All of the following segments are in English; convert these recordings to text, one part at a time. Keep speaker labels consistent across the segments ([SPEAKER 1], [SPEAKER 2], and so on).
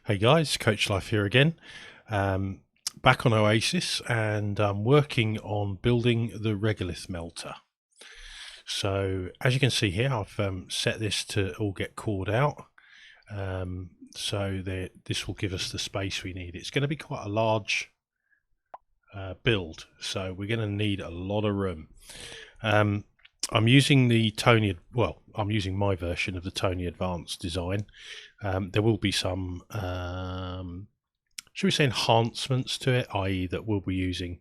[SPEAKER 1] Hey guys, Coach Life here again. Back on Oasisse, and I'm working on building the Regolith melter. So as you can see here, I've set this to all get cored out, so that this will give us the space we need. It's going to be quite a large build, so we're going to need a lot of room. I'm using the Tony, well, I'm using my version of the Tony Advanced design. There will be some, should we say, enhancements to it, i.e. that we'll be using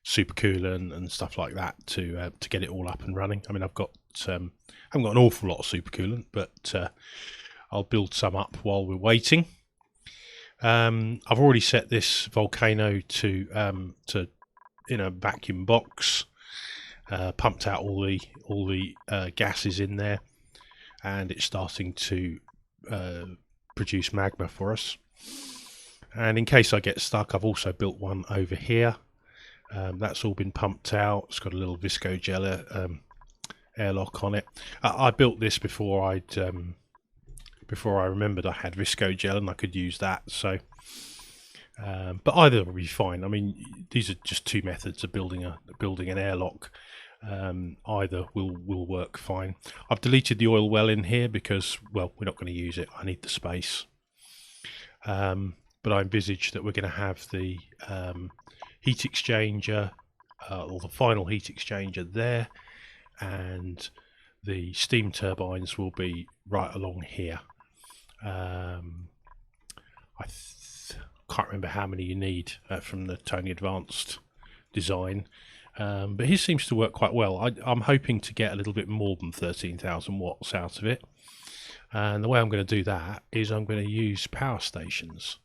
[SPEAKER 1] supercoolant and stuff like that to get it all up and running. I mean, I've got haven't got an awful lot of supercoolant, but I'll build some up while we're waiting. I've already set this volcano to in a vacuum box. Pumped out all the gases in there, and it's starting to produce magma for us. And in case I get stuck, I've also built one over here. That's all been pumped out. It's got a little visco gel airlock on it. I built this before I remembered I had visco gel and I could use that. So, but either will be fine. I mean, these are just two methods of building an airlock. Either will work fine. I've deleted the oil well in here because, well, we're not going to use it. I need the space. But I envisage that we're going to have the heat exchanger, or the final heat exchanger there, and the steam turbines will be right along here. I can't remember how many you need from the Tony Advanced design. But his seems to work quite well. I'm hoping to get a little bit more than 13,000 watts out of it. And the way I'm going to do that is I'm going to use power stations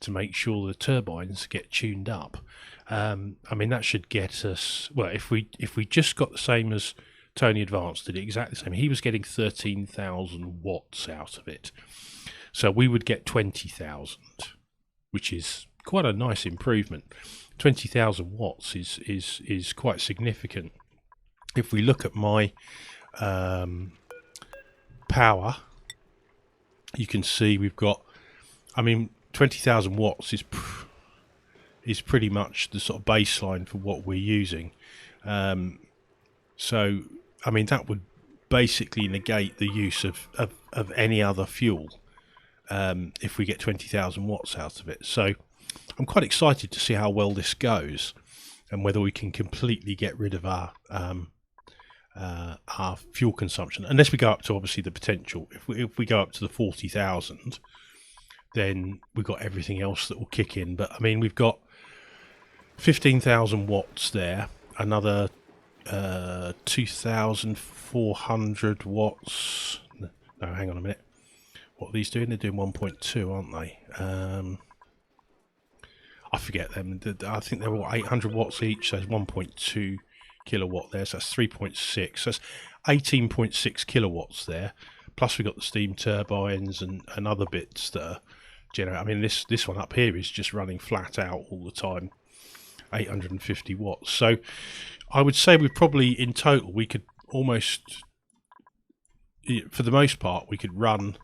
[SPEAKER 1] to make sure the turbines get tuned up. I mean, that should get us, well, if we just got the same as Tony Advanced, did exactly the same. He was getting 13,000 watts out of it. So we would get 20,000, which is quite a nice improvement. 20,000 watts is quite significant. If we look at my power, you can see we've got, I mean, 20,000 watts is pretty much the sort of baseline for what we're using. So, I mean, that would basically negate the use of any other fuel if we get 20,000 watts out of it. So I'm quite excited to see how well this goes and whether we can completely get rid of our fuel consumption, unless we go up to, obviously, the potential. If we go up to the 40,000, then we've got everything else that will kick in. But I mean, we've got 15,000 watts there, another 2,400 watts. No, hang on a minute. What are these doing? They're doing 1.2, aren't they? I forget them. I think they're all 800 watts each, so it's 1.2 kilowatt there, so that's 3.6. So that's 18.6 kilowatts there. Plus we've got the steam turbines and other bits that are generating. I mean, this one up here is just running flat out all the time, 850 watts. So I would say we probably, in total, we could almost, for the most part, we could run.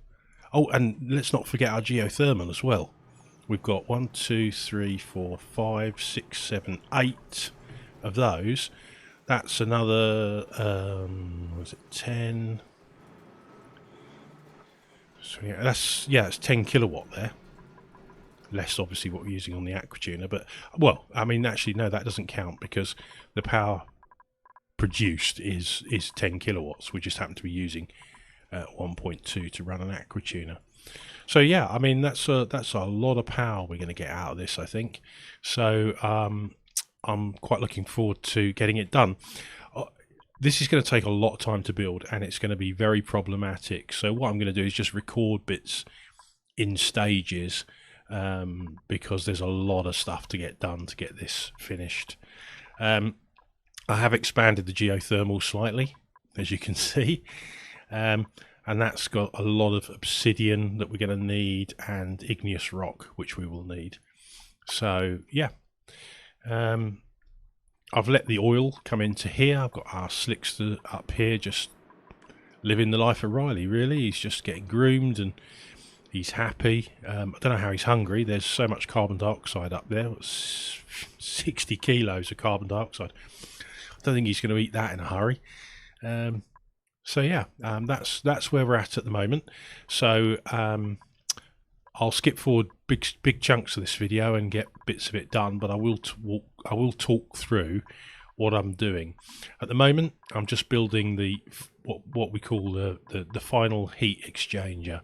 [SPEAKER 1] Oh, and let's not forget our geothermal as well. We've got 1, 2, 3, 4, 5, 6, 7, 8 of those. That's another, was it 10? So yeah, it's 10 kilowatt there. Less, obviously, what we're using on the aquatuner. But, well, I mean, actually, no, that doesn't count because the power produced is 10 kilowatts. We just happen to be using 1.2 to run an aquatuner. So yeah, I mean, that's a lot of power we're going to get out of this, I think. So I'm quite looking forward to getting it done. This is going to take a lot of time to build, and it's going to be very problematic. So what I'm going to do is just record bits in stages, because there's a lot of stuff to get done to get this finished. I have expanded the geothermal slightly, as you can see. And that's got a lot of obsidian that we're going to need, and igneous rock, which we will need. So yeah, I've let the oil come into here. I've got our slickster up here, just living the life of Riley, really. He's just getting groomed, and He's happy. I don't know how he's hungry. There's so much carbon dioxide up there. It's 60 kilos of carbon dioxide. I don't think he's going to eat that in a hurry. So yeah, that's where we're at the moment. So I'll skip forward big chunks of this video and get bits of it done, but I will talk through what I'm doing. At the moment, I'm just building the what we call the final heat exchanger.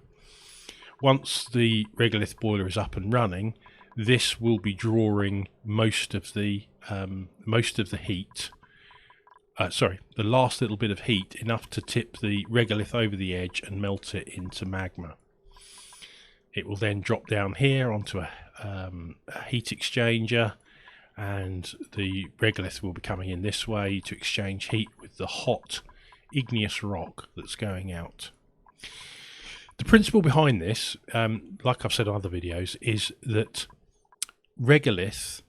[SPEAKER 1] Once the regolith boiler is up and running, this will be drawing most of the heat. The last little bit of heat, enough to tip the regolith over the edge and melt it into magma. It will then drop down here onto a heat exchanger, and the regolith will be coming in this way to exchange heat with the hot igneous rock that's going out. The principle behind this, like I've said in other videos, is that regolith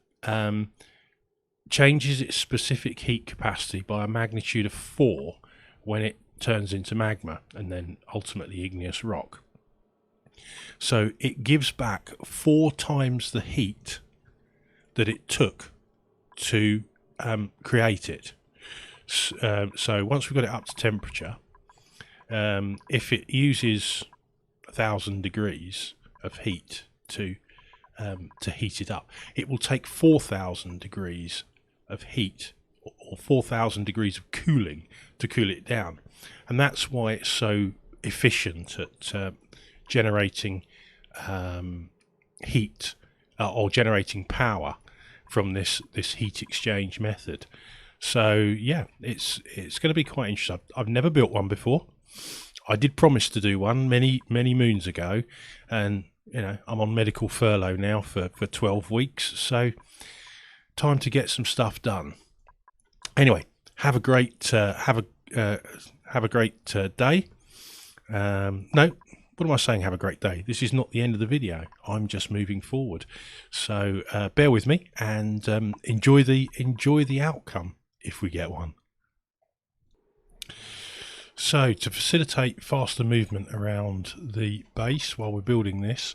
[SPEAKER 1] changes its specific heat capacity by a magnitude of 4 when it turns into magma and then ultimately igneous rock. So it gives back 4 times the heat that it took to create it. So once we've got it up to temperature, if it uses 1,000 degrees of heat to heat it up, it will take 4,000 degrees of heat or 4,000 degrees of cooling to cool it down, and that's why it's so efficient at generating heat or generating power from this heat exchange method. So yeah, it's going to be quite interesting. I've never built one before. I did promise to do one many moons ago, and you know, I'm on medical furlough now for 12 weeks, so time to get some stuff done. Anyway, have a great day. No, what am I saying? Have a great day. This is not the end of the video. I'm just moving forward. So bear with me and enjoy the outcome if we get one. So to facilitate faster movement around the base while we're building this,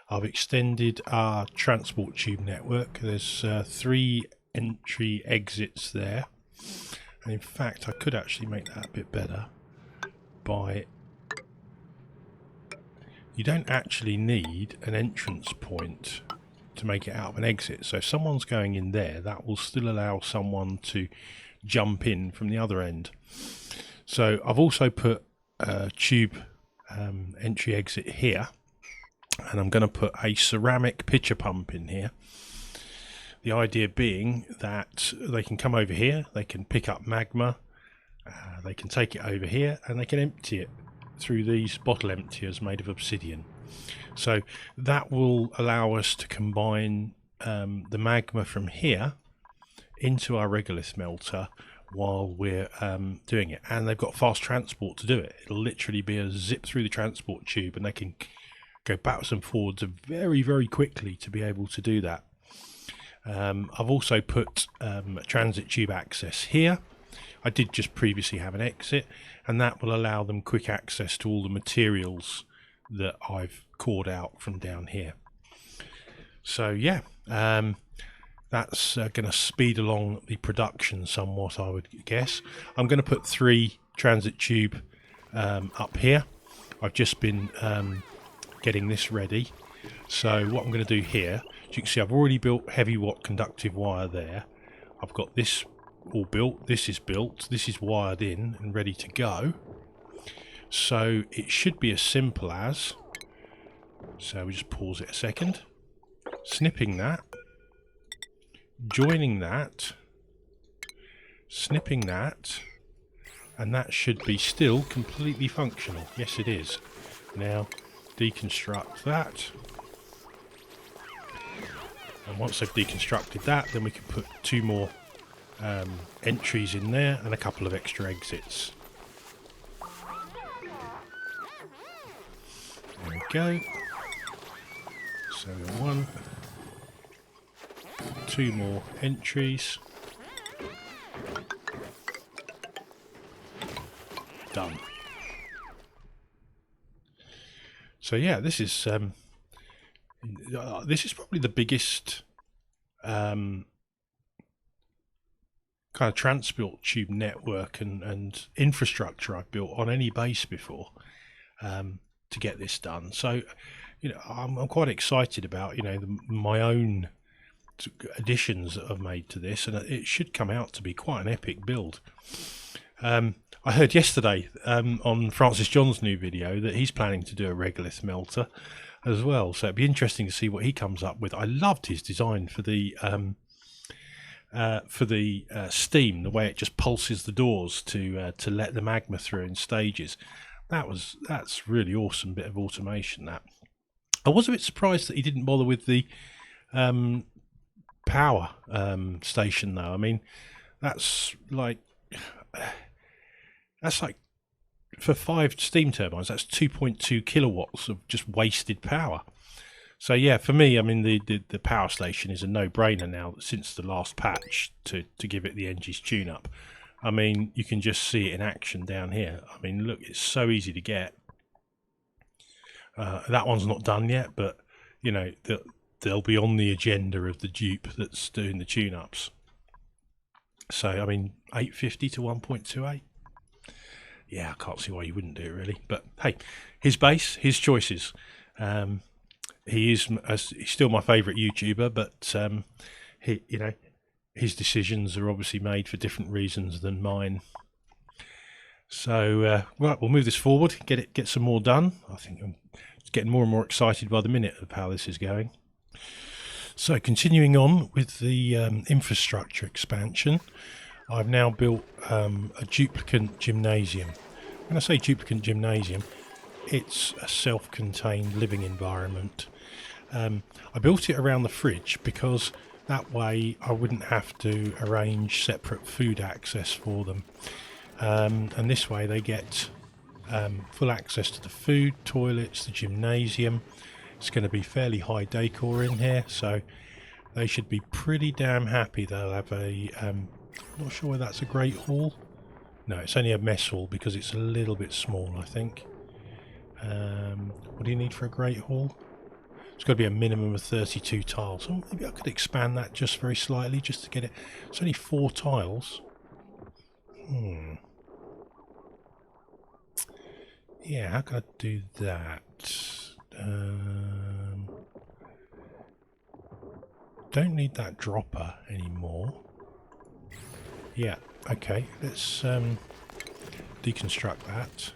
[SPEAKER 1] I've extended our transport tube network. There's 3 entry exits there, and in fact I could actually make that a bit better by, you don't actually need an entrance point to make it out of an exit. So if someone's going in there, that will still allow someone to jump in from the other end. So I've also put a tube entry exit here, and I'm going to put a ceramic pitcher pump in here. The idea being that they can come over here, they can pick up magma, they can take it over here, and they can empty it through these bottle emptiers made of obsidian. So that will allow us to combine the magma from here into our regolith melter while we're doing it, and they've got fast transport to do it. It'll literally be a zip through the transport tube, and they can go backwards and forwards very quickly to be able to do that. I've also put a transit tube access here. I did just previously have an exit, and that will allow them quick access to all the materials that I've cored out from down here. So yeah, that's going to speed along the production somewhat, I would guess. I'm going to put 3 transit tube up here. I've just been getting this ready. So what I'm going to do here, as you can see, I've already built heavy watt conductive wire there. I've got this all built, this is built, this is wired in and ready to go. So it should be as simple as, so we just pause it a second, snipping that, joining that, snipping that, and that should be still completely functional. Yes, it is. Now deconstruct that, and once I've deconstructed that, then we can put 2 more entries in there and a couple of extra exits. There we go. So 1, 2 more entries. Done. So yeah, this is probably the biggest kind of transport tube network and infrastructure I've built on any base before, to get this done. So, I'm quite excited about my own additions that I've made to this, and it should come out to be quite an epic build. I heard yesterday on Francis John's new video that he's planning to do a regolith melter as well, so it'd be interesting to see what he comes up with. I loved his design for the steam, the way it just pulses the doors to let the magma through in stages. That's really awesome bit of automation. That I was a bit surprised that he didn't bother with the power station though. I mean, that's like for 5 steam turbines, that's 2.2 kilowatts of just wasted power. So yeah, for me, I mean, the power station is a no-brainer now since the last patch to give it the Engie's tune-up. I mean, you can just see it in action down here. I mean, look, it's so easy to get. That one's not done yet, but they'll be on the agenda of the dupe that's doing the tune-ups. So I mean, 850 to 1.28. Yeah, I can't see why you wouldn't do it really. But hey, his base, his choices. He's still my favourite YouTuber, but his decisions are obviously made for different reasons than mine. So right, we'll move this forward, get some more done. I think I'm getting more and more excited by the minute of how this is going. So continuing on with the infrastructure expansion, I've now built a duplicate gymnasium. When I say duplicate gymnasium, it's a self-contained living environment. I built it around the fridge because that way I wouldn't have to arrange separate food access for them. And this way they get full access to the food, toilets, the gymnasium. It's going to be fairly high decor in here, so they should be pretty damn happy. They'll have a not sure whether that's a great hall. No, it's only a mess hall because it's a little bit small, I think. What do you need for a great hall? It's got to be a minimum of 32 tiles. So maybe I could expand that just very slightly just to get it. It's only 4 tiles. Yeah, how can I do that? Don't need that dropper anymore. Yeah, okay, let's deconstruct that.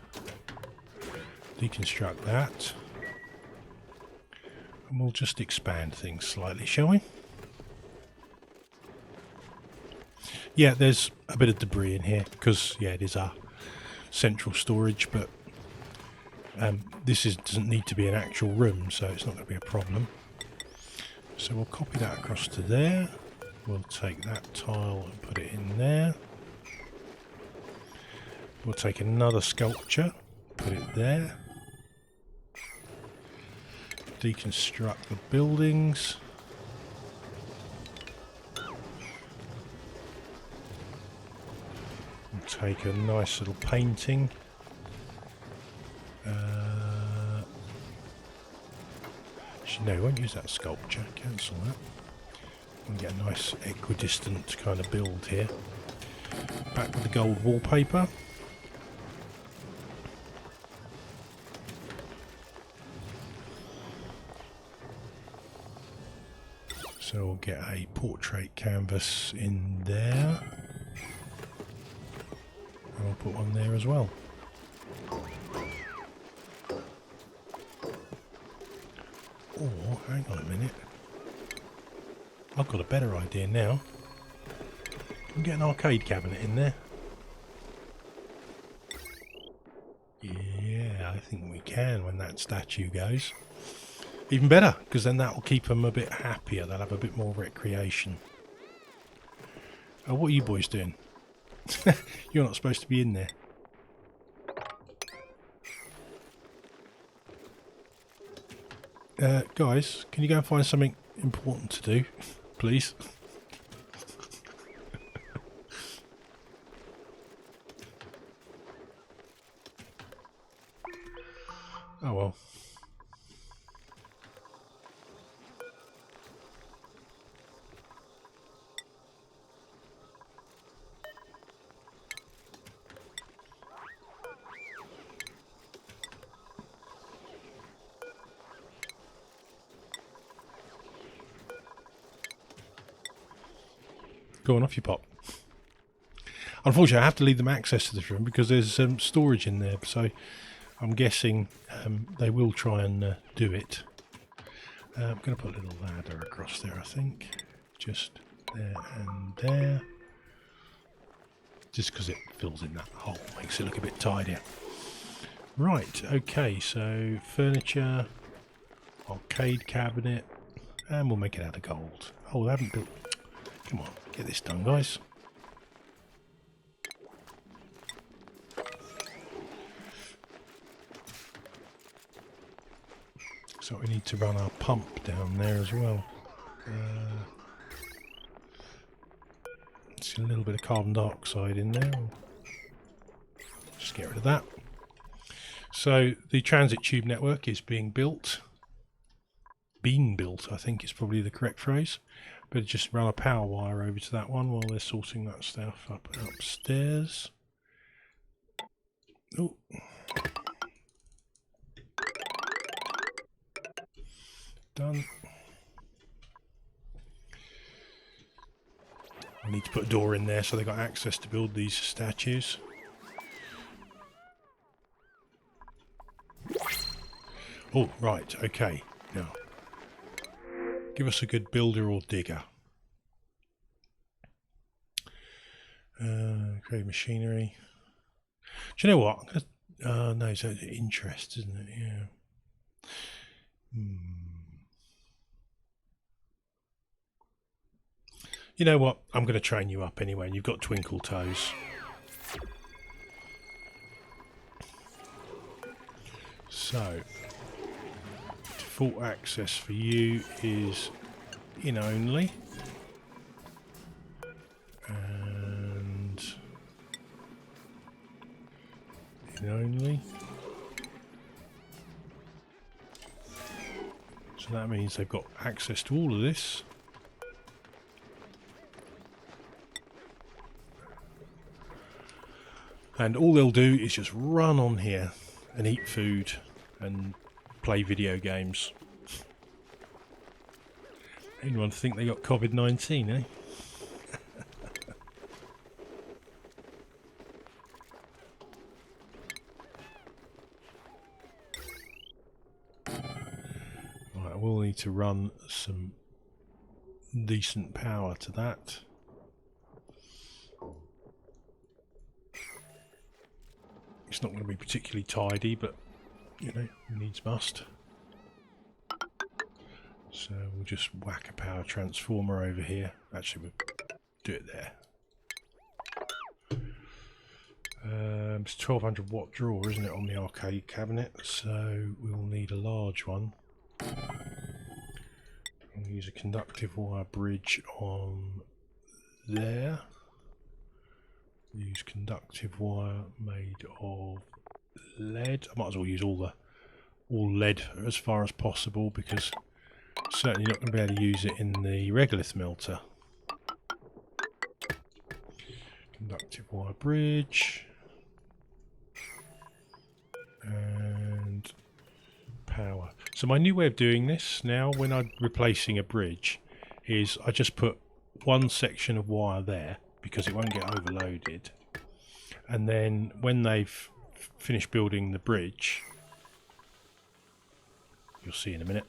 [SPEAKER 1] Deconstruct that. And we'll just expand things slightly, shall we? Yeah, there's a bit of debris in here because, yeah, it is our central storage, but this doesn't need to be an actual room, so it's not going to be a problem. So we'll copy that across to there. We'll take that tile and put it in there. We'll take another sculpture, put it there. Deconstruct the buildings. We'll take a nice little painting. No, we won't use that sculpture. Cancel that. And get a nice equidistant kind of build here. Back with the gold wallpaper. So we'll get a portrait canvas in there. And we'll put one there as well. Or, hang on a minute. I've got a better idea now. Can we get an arcade cabinet in there? Yeah, I think we can when that statue goes. Even better, because then that will keep them a bit happier. They'll have a bit more recreation. Oh, what are you boys doing? You're not supposed to be in there. Guys, can you go and find something important to do, please? Oh well. Go on, off you pop. Unfortunately, I have to leave them access to this room because there's storage in there, so I'm guessing they will try and do it. I'm going to put a little ladder across there, I think. Just there and there. Just because it fills in that hole, makes it look a bit tidier. Right, okay, so furniture, arcade cabinet, and we'll make it out of gold. Oh, they haven't built... Come on, get this done, guys. So we need to run our pump down there as well. See a little bit of carbon dioxide in there. Just get rid of that. So the transit tube network is being built. Being built, I think is probably the correct phrase. Better just run a power wire over to that one while they're sorting that stuff up upstairs. Oh. Done. I need to put a door in there so they got access to build these statues. Oh, right, okay. Now, give us a good builder or digger. Create machinery. Do you know what? I'm gonna, no, it's interest, isn't it? Yeah. You know what? I'm going to train you up anyway, and you've got twinkle toes. So, default access for you is in only. And in only. So that means they've got access to all of this. And all they'll do is just run on here and eat food and play video games. Anyone think they got COVID-19, eh? Right, we'll need to run some decent power to that. It's not going to be particularly tidy, but, you know, needs must. So we'll just whack a power transformer over here. Actually, we'll do it there. It's 1200 watt draw, isn't it, on the arcade cabinet? So we'll need a large one. We'll use a conductive wire bridge on there. Use conductive wire made of lead. I might as well use all lead as far as possible because certainly not going to be able to use it in the Regolith melter. Conductive wire bridge and power. So my new way of doing this now when I'm replacing a bridge is I just put one section of wire there because it won't get overloaded, and then when they've finished building the bridge, you'll see in a minute.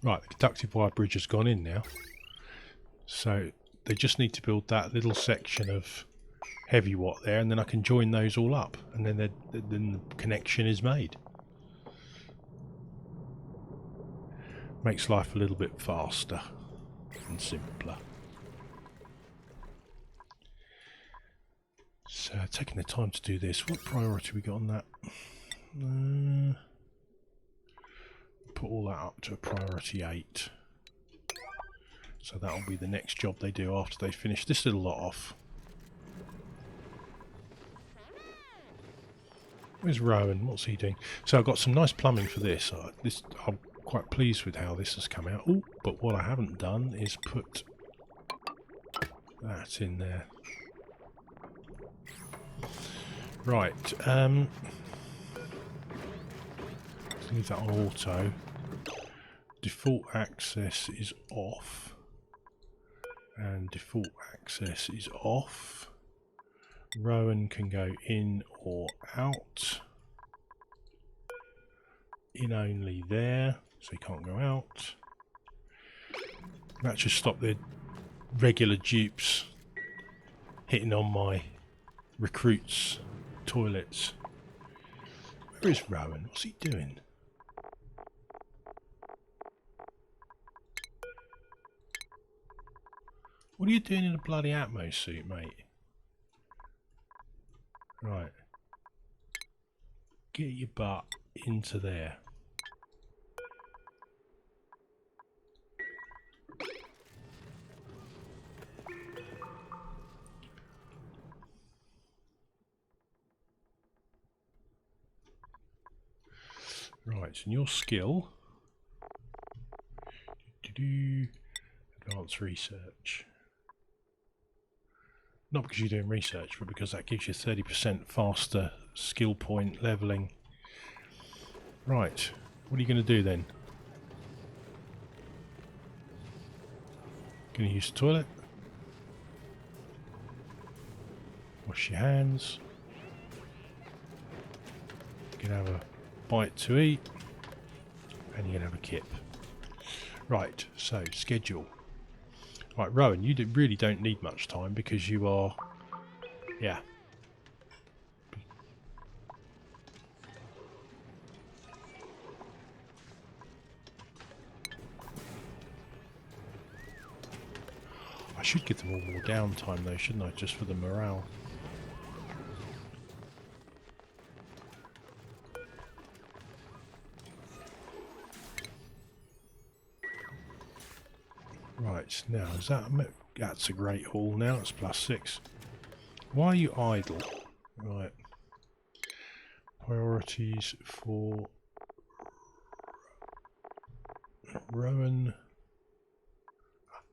[SPEAKER 1] Right, the conductive wire bridge has gone in now, so they just need to build that little section of heavy watt there, and then I can join those all up, and then the connection is made. Makes life a little bit faster and simpler. So taking the time to do this, what priority we got on that? Put all that up to a priority 8. So that'll be the next job they do after they finish this little lot off. Where's Rowan? What's he doing? So I've got some nice plumbing for this. I'm quite pleased with how this has come out. Oh, but what I haven't done is put that in there. Right. Leave that on auto. default access is off, and default access is off. Rowan can go in or out. In only there, so he can't go out. That should stop the regular dupes hitting on my recruits' toilets. Where is Rowan? What's he doing? What are you doing in a bloody Atmo suit, mate? Right. Get your butt into there. Right, and your skill. Advanced research. Not because you're doing research, but because that gives you 30% faster skill point leveling. Right, what are you going to do then? Going to use the toilet. Wash your hands. You're going to have a bite to eat. And you're going to have a kip. Right, so schedule. Right, Rowan, you really don't need much time because you are... Yeah. I should give them all more downtime though, shouldn't I? Just for the morale. Right, now is that that's a great haul now, it's +6. Why are you idle? Right. Priorities for Rowan.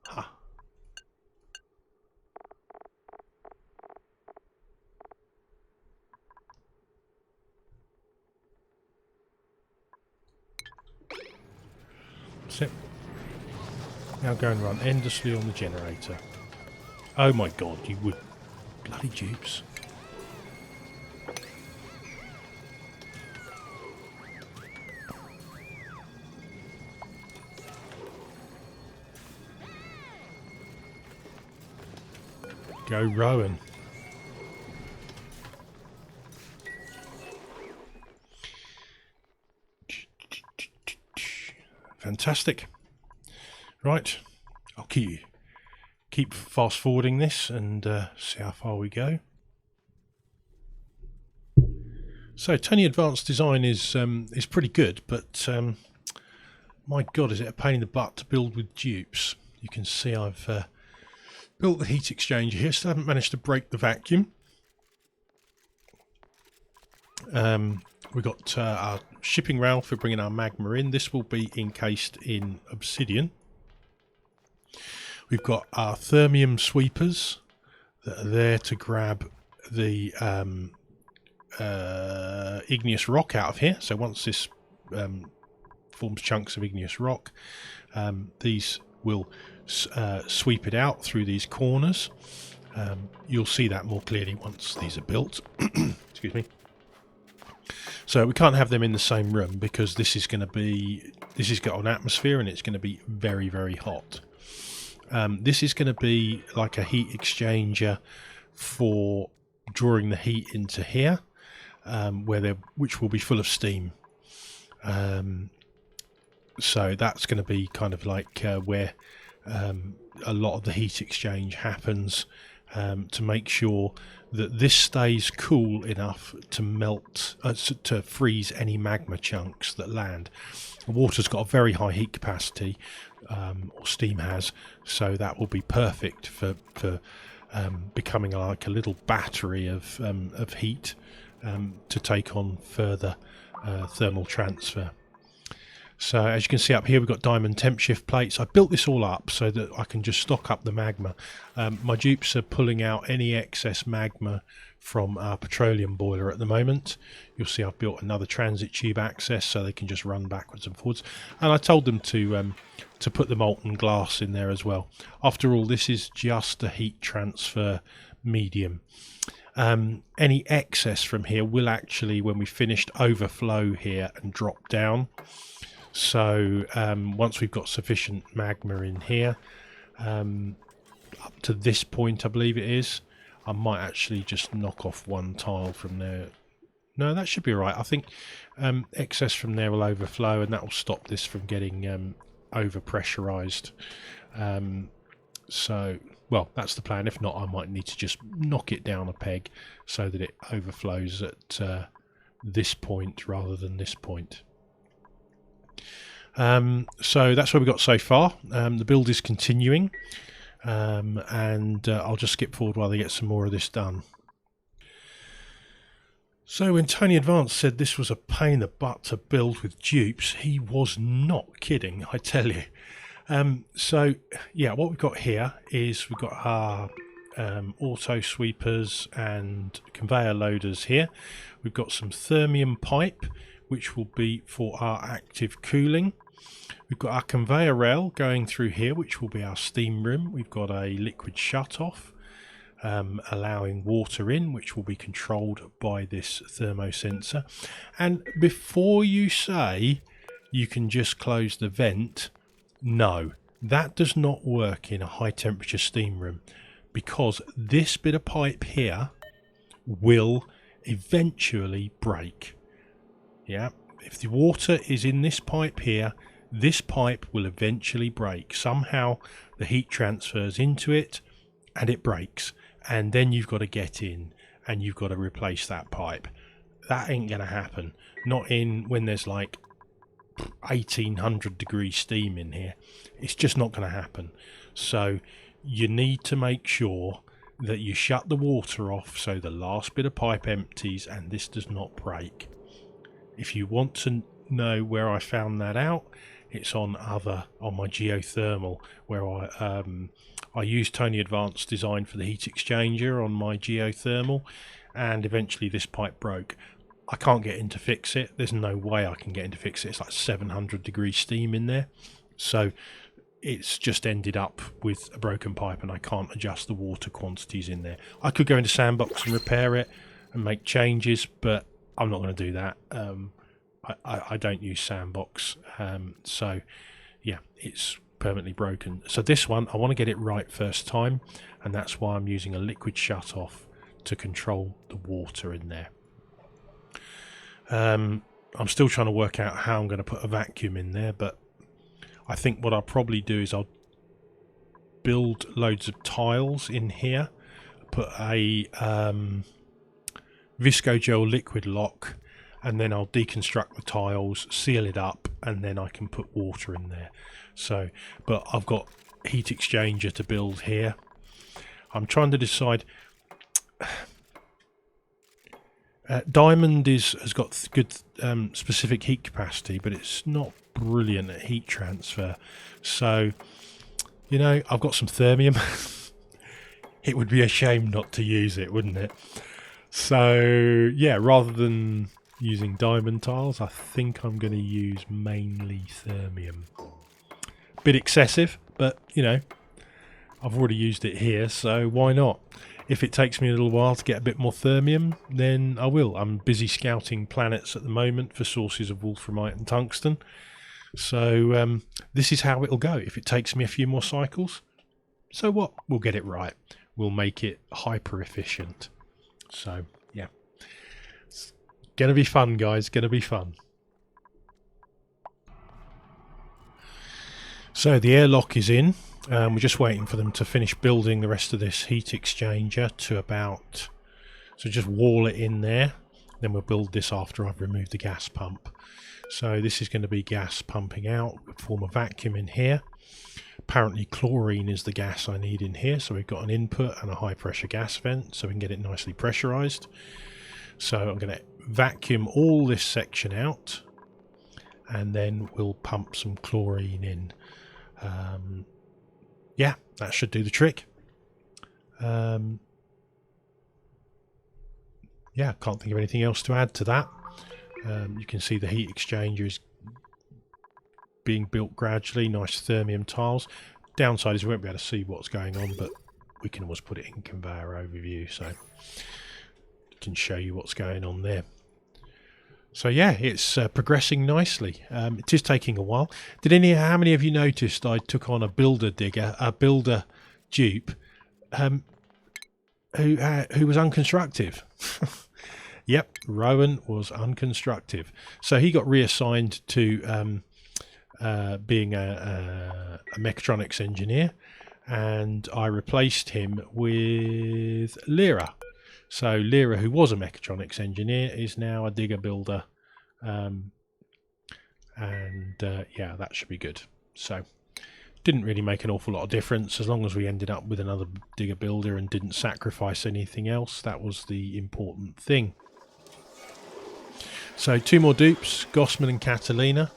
[SPEAKER 1] Ha. That's it. Now go and run endlessly on the generator. Oh my god, you would... Bloody dupes. Go Rowan. Fantastic. Right, I'll keep fast forwarding this and see how far we go. So Tony Advanced Design is pretty good, but my god, is it a pain in the butt to build with dupes. You can see I've built the heat exchanger here, still haven't managed to break the vacuum. We've got our shipping rail for bringing our magma in. This will be encased in obsidian. We've got our thermium sweepers that are there to grab the igneous rock out of here. So once this forms chunks of igneous rock, these will sweep it out through these corners. You'll see that more clearly once these are built. Excuse me. So we can't have them in the same room because this has got an atmosphere and it's going to be very, very hot. This is going to be like a heat exchanger for drawing the heat into here, which will be full of steam. So that's going to be kind of like where a lot of the heat exchange happens, to make sure that this stays cool enough to melt, to freeze any magma chunks that land. The water's got a very high heat capacity, or steam has, so that will be perfect for becoming like a little battery of heat to take on further thermal transfer. So as you can see up here, we've got diamond temp shift plates. I built this all up so that I can just stock up the magma. My dupes are pulling out any excess magma from our petroleum boiler at the moment. You'll see I've built another transit tube access so they can just run backwards and forwards. And I told them to put the molten glass in there as well. After all, this is just a heat transfer medium. Any excess from here will actually, when we finished, overflow here and drop down. So once we've got sufficient magma in here, up to this point I believe it is, I might actually just knock off one tile from there. No, that should be right. I think excess from there will overflow, and that will stop this from getting over pressurized. So, well, that's the plan. If not, I might need to just knock it down a peg so that it overflows at this point rather than this point. So that's where we got so far. The build is continuing, and I'll just skip forward while they get some more of this done. So when Tony Advance said this was a pain in the butt to build with dupes, he was not kidding, I tell you. So yeah, what we've got here is we've got our auto sweepers and conveyor loaders here. We've got some thermium pipe, which will be for our active cooling. We've got our conveyor rail going through here, which will be our steam room. We've got a liquid shut-off, allowing water in, which will be controlled by this thermosensor. And before you say you can just close the vent, no, that does not work in a high temperature steam room, because this bit of pipe here will eventually break. Yeah, if the water is in this pipe here, this pipe will eventually break. Somehow the heat transfers into it and it breaks, and then you've got to get in and you've got to replace that pipe. That ain't gonna happen. Not in when there's like 1800 degree steam in here. It's just not going to happen. So you need to make sure that you shut the water off so the last bit of pipe empties and this does not break. If you want to know where I found that out, it's on my geothermal, where I used Tony Advanced design for the heat exchanger on my geothermal, and eventually this pipe broke. I can't get in to fix it. There's no way I can get in to fix it. It's like 700 degree steam in there. So it's just ended up with a broken pipe, and I can't adjust the water quantities in there. I could go into Sandbox and repair it and make changes, but I'm not going to do that. I don't use Sandbox. So yeah, it's permanently broken. So this one, I want to get it right first time, and that's why I'm using a liquid shut-off to control the water in there. I'm still trying to work out how I'm going to put a vacuum in there, but I think what I'll probably do is I'll build loads of tiles in here, put a Viscogel liquid lock, and then I'll deconstruct the tiles, seal it up, and then I can put water in there. So, but I've got heat exchanger to build here. I'm trying to decide. Diamond has got good specific heat capacity, but it's not brilliant at heat transfer. So, you know, I've got some thermium. It would be a shame not to use it, wouldn't it? So, yeah, rather than using diamond tiles, I think I'm going to use mainly thermium. Bit excessive, but, you know, I've already used it here, so why not? If it takes me a little while to get a bit more thermium, then I will. I'm busy scouting planets at the moment for sources of wolframite and tungsten. So this is how it'll go. If it takes me a few more cycles, so what? We'll get it right. We'll make it hyper efficient. So yeah, it's gonna be fun, guys. Gonna be fun. So the airlock is in. We're just waiting for them to finish building the rest of this heat exchanger to about, so just wall it in there, then we'll build this after I've removed the gas pump. So this is going to be gas pumping out, form a vacuum in here. Apparently chlorine is the gas I need in here, so we've got an input and a high pressure gas vent so we can get it nicely pressurized. So I'm going to vacuum all this section out, and then we'll pump some chlorine in. Yeah, that should do the trick. Yeah, can't think of anything else to add to that. You can see the heat exchanger is being built gradually. Nice thermium tiles. Downside is we won't be able to see what's going on, but we can always put it in conveyor overview, so it can show you what's going on there. So yeah, it's progressing nicely. It is taking a while. How many of you noticed I took on a builder dupe, who was unconstructive? Yep, Rowan was unconstructive. So he got reassigned to being a mechatronics engineer, and I replaced him with Lyra. So Lyra, who was a mechatronics engineer, is now a digger builder, and yeah, that should be good. So didn't really make an awful lot of difference as long as we ended up with another digger builder and didn't sacrifice anything else. That was the important thing. So 2 more dupes, Gossman and Catalina.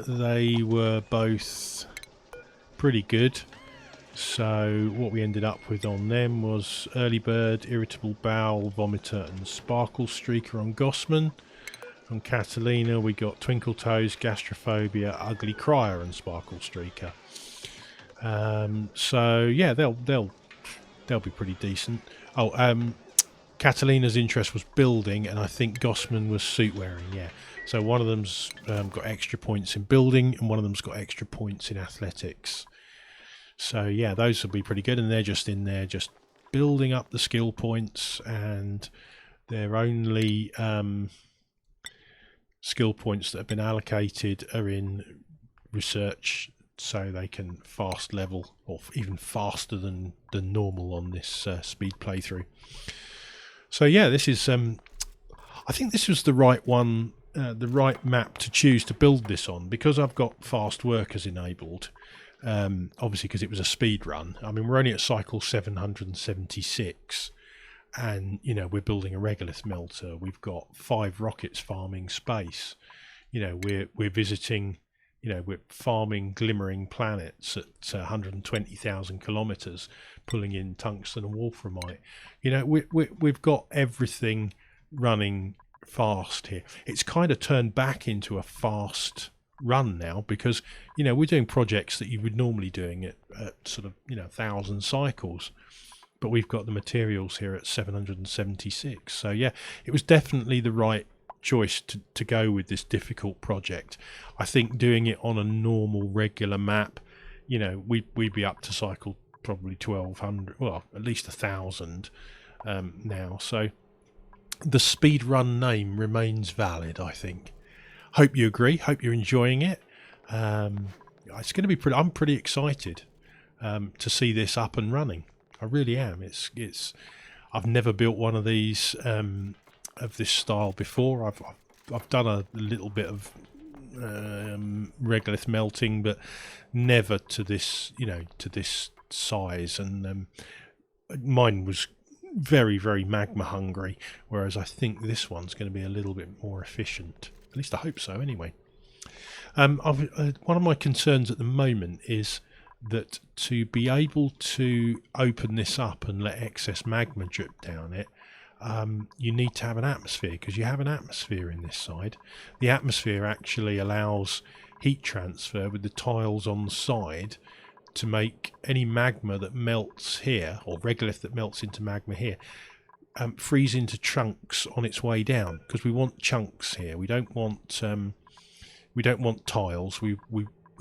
[SPEAKER 1] They were both pretty good. So what we ended up with on them was Early Bird, Irritable Bowel, Vomiter and Sparkle Streaker on Gossman. On Catalina we got Twinkle Toes, Gastrophobia, Ugly Crier and Sparkle Streaker. So yeah, they'll be pretty decent. Catalina's interest was building, and I think Gossman was suit wearing, yeah. So one of them's got extra points in building, and one of them's got extra points in athletics. So yeah, those will be pretty good, and they're just in there just building up the skill points, and they're only skill points that have been allocated are in research, so they can fast level, or even faster than normal on this speed playthrough. So yeah, this is I think this was the right one, the right map to choose to build this on, because I've got fast workers enabled. Obviously because it was a speed run. I mean, we're only at cycle 776, and you know, we're building a regolith melter. We've got 5 rockets farming space. You know, we're visiting, you know, we're farming glimmering planets at 120,000 kilometers, pulling in tungsten and wolframite. You know, we've got everything running fast here. It's kind of turned back into a fast run now, because you know, we're doing projects that you would normally doing at sort of, you know, 1,000 cycles, but we've got the materials here at 776. So yeah, it was definitely the right choice to go with this difficult project. I think doing it on a normal regular map, you know, we'd be up to cycle probably 1,200, well, at least 1,000 now. So the speed run name remains valid, I think. Hope you agree. Hope you're enjoying it. It's going to be pretty. I'm pretty excited to see this up and running. I really am. It's. I've never built one of these of this style before. I've done a little bit of regolith melting, but never to this, you know, to this size. And mine was very, very magma hungry, whereas I think this one's going to be a little bit more efficient. At least I hope so, anyway. One of my concerns at the moment is that to be able to open this up and let excess magma drip down it, you need to have an atmosphere, because you have an atmosphere in this side. The atmosphere actually allows heat transfer with the tiles on the side to make any magma that melts here, or regolith that melts into magma here, freeze into chunks on its way down, because we want chunks here. We don't want tiles. We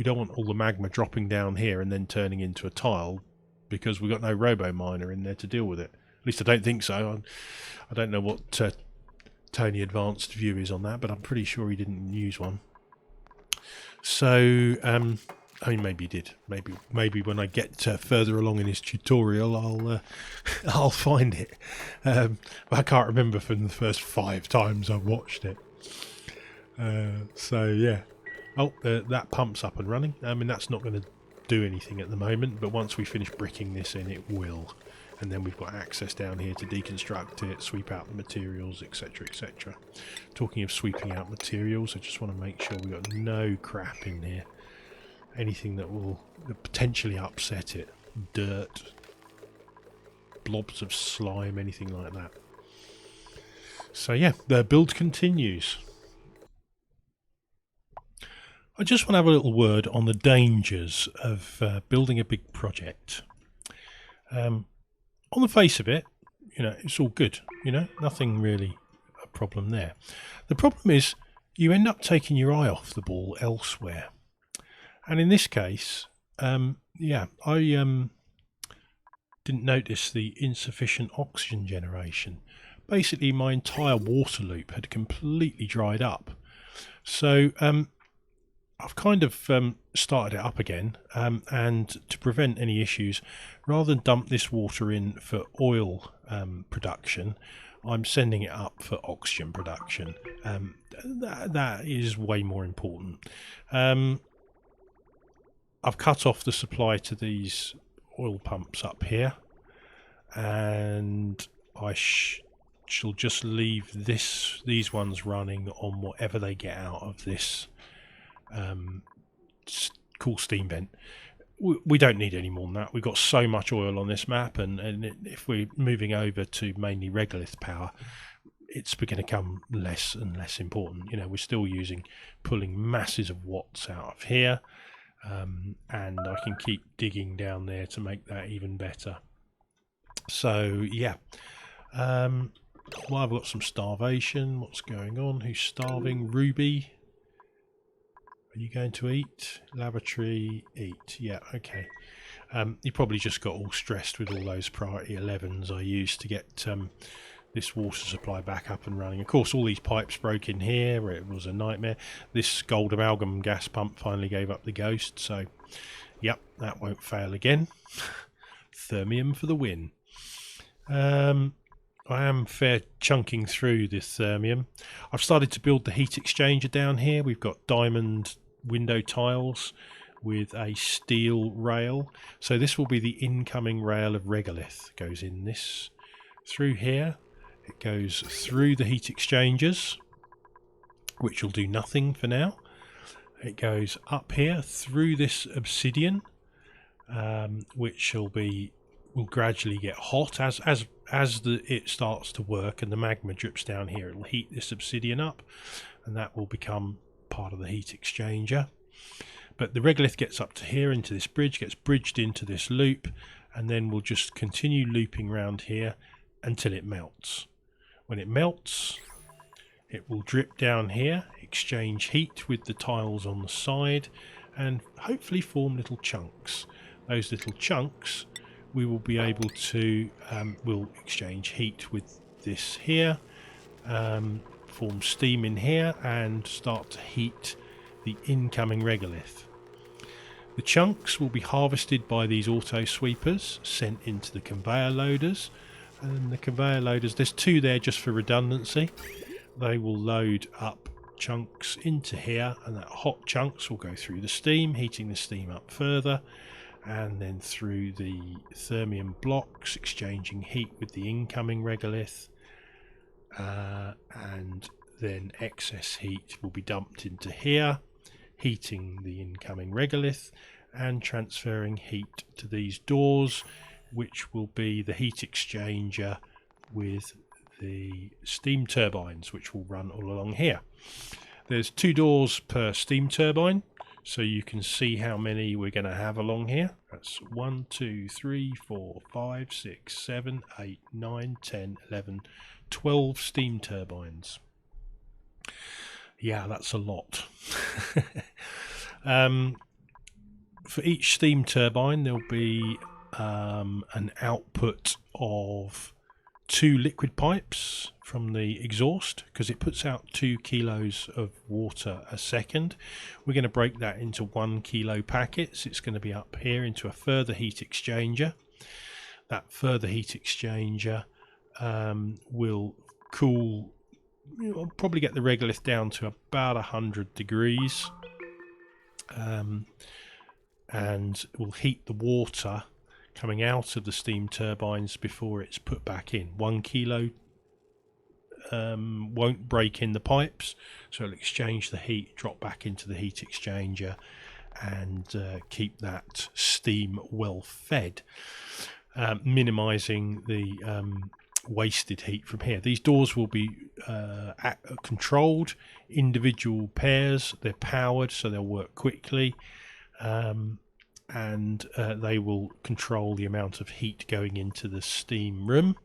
[SPEAKER 1] don't want all the magma dropping down here and then turning into a tile, because we've got no robo miner in there to deal with it. At least I don't think so. I don't know what Tony Advanced View is on that, but I'm pretty sure he didn't use one. So I mean, maybe he did. Maybe when I get further along in his tutorial, I'll find it. But I can't remember from the first 5 times I've watched it. So yeah. Oh, that pump's up and running. I mean, that's not going to do anything at the moment, but once we finish bricking this in, it will. and then we've got access down here to deconstruct it, sweep out the materials, etc, etc. Talking of sweeping out materials, I just want to make sure we've got no crap in here, anything that will potentially upset it, dirt, blobs of slime, anything like that. So yeah, the build continues. I just want to have a little word on the dangers of building a big project. On the face of it, you know, it's all good, you know, nothing really a problem there. The problem is you end up taking your eye off the ball elsewhere. And in this case, yeah, I didn't notice the insufficient oxygen generation. Basically, my entire water loop had completely dried up. So I've kind of started it up again, and to prevent any issues, rather than dump this water in for oil production, I'm sending it up for oxygen production. That is way more important. I've cut off the supply to these oil pumps up here, and I shall just leave these ones running on whatever they get out of this cool steam vent. We don't need any more than that. We've got so much oil on this map, and if we're moving over to mainly regolith power, it's going to become less and less important. You know, we're still pulling masses of watts out of here, and I can keep digging down there to make that even better. So yeah, well, I've got some starvation. What's going on? Who's starving? Ruby, are you going to eat? Lavatory, eat. Yeah, okay. You probably just got all stressed with all those priority 11s I used to get this water supply back up and running. Of course, all these pipes broke in here. It was a nightmare. This gold amalgam gas pump finally gave up the ghost. So, yep, that won't fail again. Thermium for the win. I am fair chunking through this thermium. I've started to build the heat exchanger down here. We've got diamond window tiles with a steel rail. So this will be the incoming rail of regolith. Goes in this through here. It goes through the heat exchangers, which will do nothing for now. It goes up here through this obsidian, which will gradually get hot as it starts to work and the magma drips down here. It will heat this obsidian up, and that will become part of the heat exchanger. But the regolith gets up to here into this bridge, gets bridged into this loop, and then we'll just continue looping around here until it melts. When it melts, it will drip down here, exchange heat with the tiles on the side, and hopefully form little chunks. Those little chunks we will be able to we'll exchange heat with this here, form steam in here, and start to heat the incoming regolith. The chunks will be harvested by these auto sweepers, sent into the conveyor loaders, and the conveyor loaders, there's two there just for redundancy. They will load up chunks into here, and that hot chunks will go through the steam, heating the steam up further, and then through the thermium blocks, exchanging heat with the incoming regolith, and then excess heat will be dumped into here, heating the incoming regolith and transferring heat to these doors, which will be the heat exchanger with the steam turbines, which will run all along here. There's 2 doors per steam turbine, so you can see how many we're going to have along here. That's 1, 2, 3, 4, 5, 6, 7, 8, 9, 10, 11, 12 steam turbines. Yeah, that's a lot. For each steam turbine, there'll be an output of 2 liquid pipes from the exhaust, because it puts out 2 kilos of water a second. We're going to break that into 1 kilo packets. It's going to be up here into a further heat exchanger. That further heat exchanger will cool, probably get the regolith down to about 100 degrees, and will heat the water coming out of the steam turbines before it's put back in. 1 kilo won't break in the pipes, so it'll exchange the heat, drop back into the heat exchanger, and keep that steam well fed, minimizing the wasted heat from here. These doors will be controlled individual pairs. They're powered, so they'll work quickly, and they will control the amount of heat going into the steam room.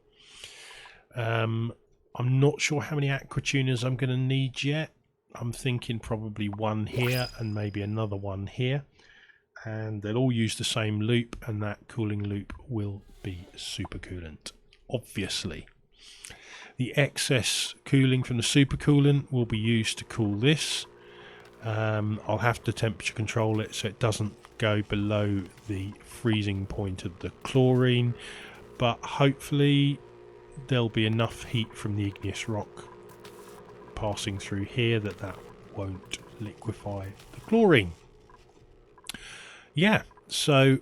[SPEAKER 1] I'm not sure how many aquatuners I'm going to need yet. I'm thinking probably one here and maybe another one here, and they'll all use the same loop, and that cooling loop will be supercoolant. Obviously, the excess cooling from the supercoolant will be used to cool this. I'll have to temperature control it so it doesn't go below the freezing point of the chlorine, but hopefully there'll be enough heat from the igneous rock passing through here that won't liquefy the chlorine. Yeah, so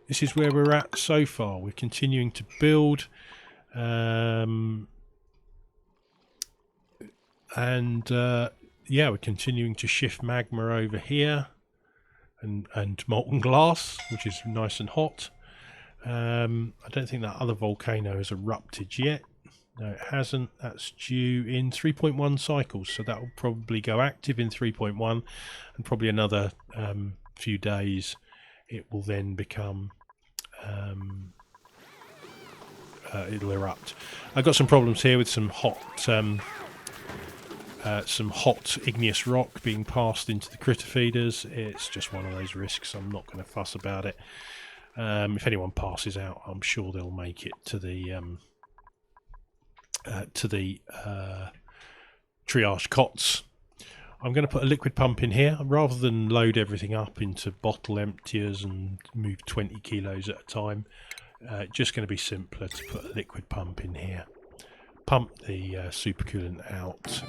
[SPEAKER 1] this is where we're at so far. We're continuing to build, and yeah, we're continuing to shift magma over here and molten glass, which is nice and hot. I don't think that other volcano has erupted yet. No, it hasn't. That's due in 3.1 cycles, so that will probably go active in 3.1, and probably another few days it will then become it'll erupt. I've got some problems here with some hot igneous rock being passed into the critter feeders. It's just one of those risks. I'm not going to fuss about it. If anyone passes out, I'm sure they'll make it to the triage cots. I'm going to put a liquid pump in here rather than load everything up into bottle emptiers and move 20 kilos at a time. Just going to be simpler to put a liquid pump in here, pump the supercoolant out,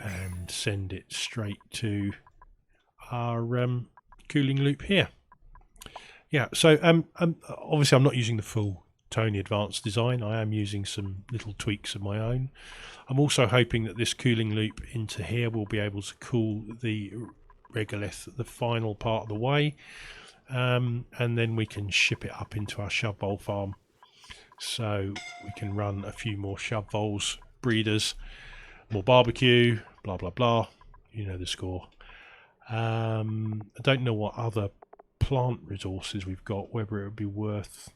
[SPEAKER 1] and send it straight to our cooling loop here. Yeah, so obviously I'm not using the full Tony Advanced design. I am using some little tweaks of my own. I'm also hoping that this cooling loop into here will be able to cool the regolith the final part of the way, and then we can ship it up into our shove vole farm, so we can run a few more shove voles, breeders, more barbecue, blah blah blah. You know the score. I don't know what other plant resources we've got, whether it would be worth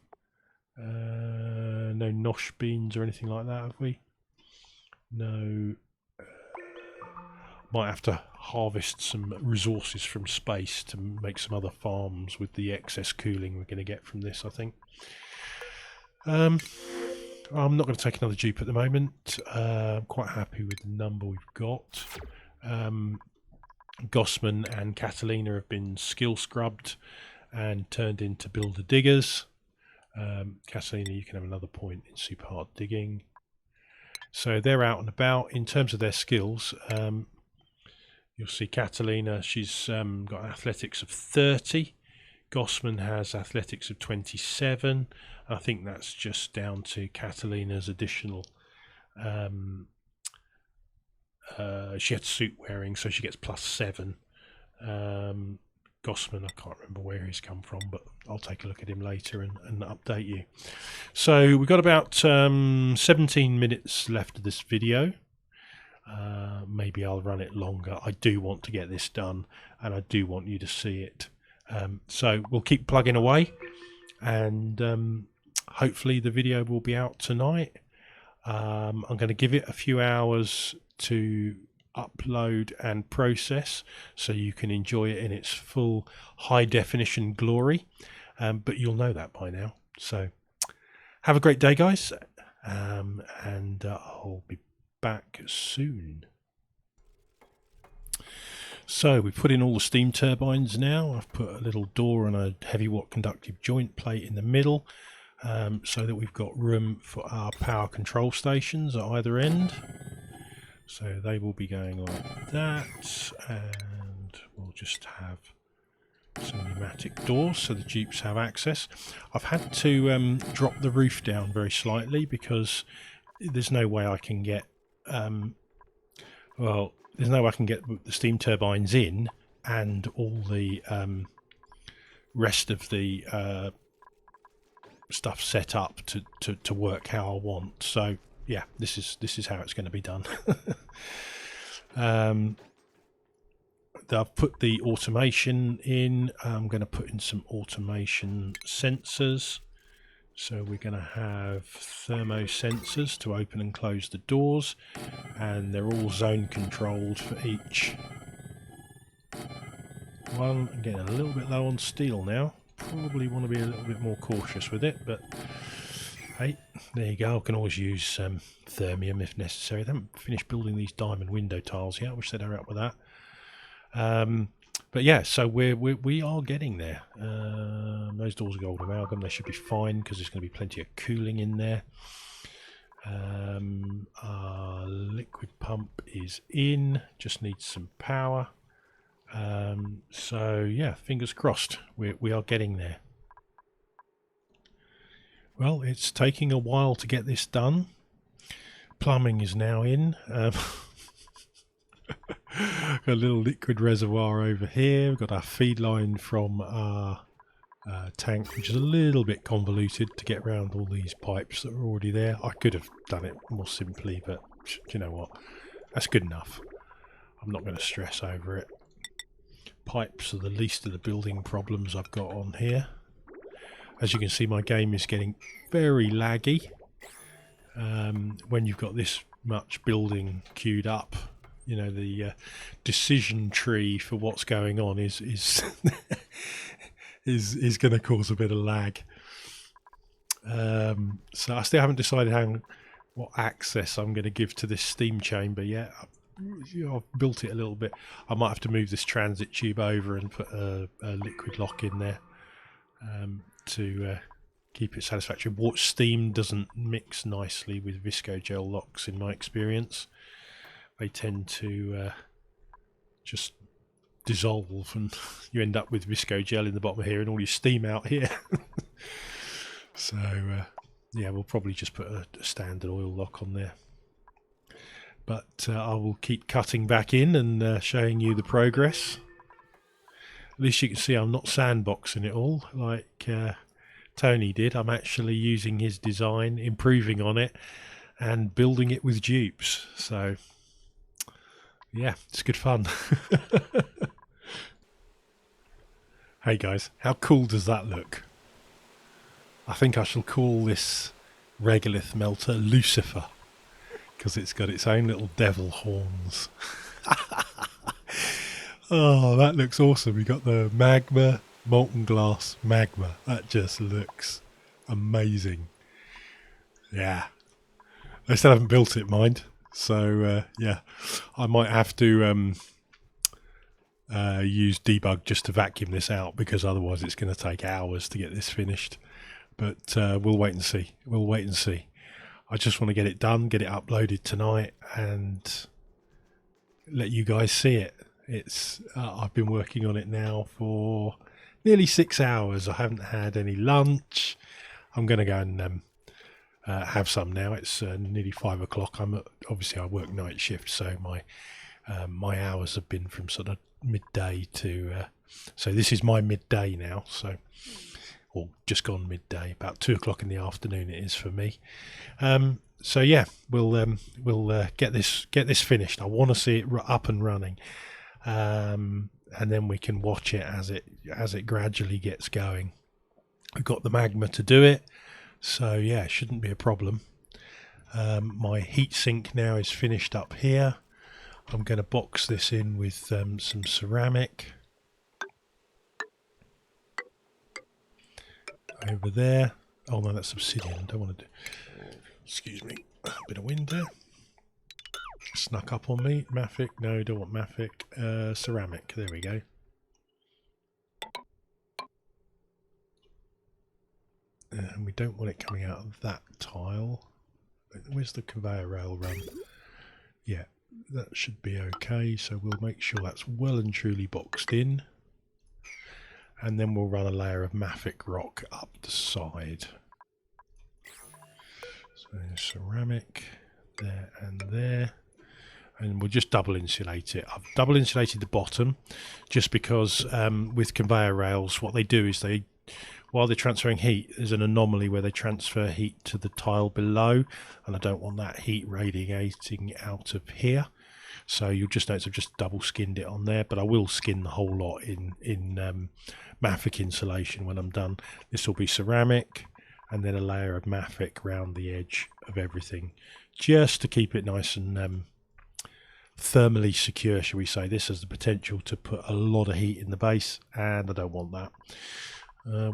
[SPEAKER 1] no nosh beans or anything like that, have we? No. Might have to harvest some resources from space to make some other farms with the excess cooling we're going to get from this, I think. I'm not going to take another dupe at the moment. I'm quite happy with the number we've got. Gossman and Catalina have been skill scrubbed and turned into builder diggers. Catalina, you can have another point in super hard digging. So they're out and about. In terms of their skills, you'll see Catalina, she's got athletics of 30. Gossman has athletics of 27. I think that's just down to Catalina's additional she had suit wearing, so she gets +7. Gossman, I can't remember where he's come from, but I'll take a look at him later and update you. So we've got about 17 minutes left of this video. Maybe I'll run it longer. I do want to get this done, and I do want you to see it. So we'll keep plugging away, and hopefully the video will be out tonight. I'm going to give it a few hours to upload and process so you can enjoy it in its full high definition glory, but you'll know that by now. So have a great day, guys, and I'll be back soon. So we've put in all the steam turbines now. I've put a little door and a heavy watt conductive joint plate in the middle, so that we've got room for our power control stations at either end. So they will be going like that, and we'll just have some pneumatic doors so the dupes have access. I've had to drop the roof down very slightly because there's no way I can get there's no way I can get the steam turbines in and all the rest of the stuff set up to work how I want. So yeah, this is how it's going to be done. I've put the automation in. I'm going to put in some automation sensors. So we're going to have thermo sensors to open and close the doors, and they're all zone controlled for each one. I'm getting a little bit low on steel now. Probably want to be a little bit more cautious with it, but hey, there you go. I can always use thermium if necessary. They haven't finished building these diamond window tiles yet. I wish they'd hurry up with that. But yeah, so we are getting there. Those doors are gold amalgam. They should be fine because there's going to be plenty of cooling in there. Our liquid pump is in. Just needs some power. So yeah, fingers crossed. We are getting there. Well, it's taking a while to get this done. Plumbing is now in. Got a little liquid reservoir over here. We've got our feed line from our tank, which is a little bit convoluted to get around all these pipes that are already there. I could have done it more simply, but you know what? That's good enough. I'm not going to stress over it. Pipes are the least of the building problems I've got on here. As you can see, my game is getting very laggy. When you've got this much building queued up, you know, the decision tree for what's going on is is going to cause a bit of lag. So I still haven't decided what access I'm going to give to this steam chamber yet. I've built it a little bit. I might have to move this transit tube over and put a liquid lock in there to keep it satisfactory. Steam doesn't mix nicely with viscogel locks in my experience. They tend to just dissolve and you end up with viscogel in the bottom of here and all your steam out here. So yeah, we'll probably just put a standard oil lock on there. But I will keep cutting back in and showing you the progress. At least you can see I'm not sandboxing it all like Tony did. I'm actually using his design, improving on it, and building it with dupes. So yeah, it's good fun. Hey guys, how cool does that look? I think I shall call this Regolith melter Lucifer, because it's got its own little devil horns. Oh, that looks awesome. We got the magma, molten glass magma. That just looks amazing. Yeah. I still haven't built it, mind. So yeah, I might have to use debug just to vacuum this out, because otherwise it's going to take hours to get this finished. But we'll wait and see. We'll wait and see. I just want to get it done, get it uploaded tonight, and let you guys see it. It's I've been working on it now for nearly 6 hours. I haven't had any lunch. I'm going to go and have some now. It's nearly 5 o'clock. Obviously I work night shift, so my hours have been from sort of midday to so this is my midday now. So, or just gone midday, about 2 o'clock in the afternoon it is for me. So yeah, we'll get this finished. I want to see it up and running, and then we can watch it as it gradually gets going. I've got the magma to do it, so yeah, it shouldn't be a problem. My heatsink now is finished up here. I'm going to box this in with some ceramic over there. Oh no, that's obsidian. I don't want to do. Excuse me, a bit of wind there. Snuck up on me. Mafic, no, don't want mafic. Ceramic, there we go. And we don't want it coming out of that tile. Where's the conveyor rail run? Yeah, that should be okay. So we'll make sure that's well and truly boxed in. and then we'll run a layer of mafic rock up the side. So ceramic there and there, and we'll just double insulate it. I've double insulated the bottom just because with conveyor rails what they do is while they're transferring heat, there's an anomaly where they transfer heat to the tile below, and I don't want that heat radiating out of here. So you'll just notice I've just double skinned it on there, but I will skin the whole lot in mafic insulation when I'm done. This will be ceramic, and then a layer of mafic around the edge of everything, just to keep it nice and thermally secure, shall we say. This has the potential to put a lot of heat in the base, and I don't want that.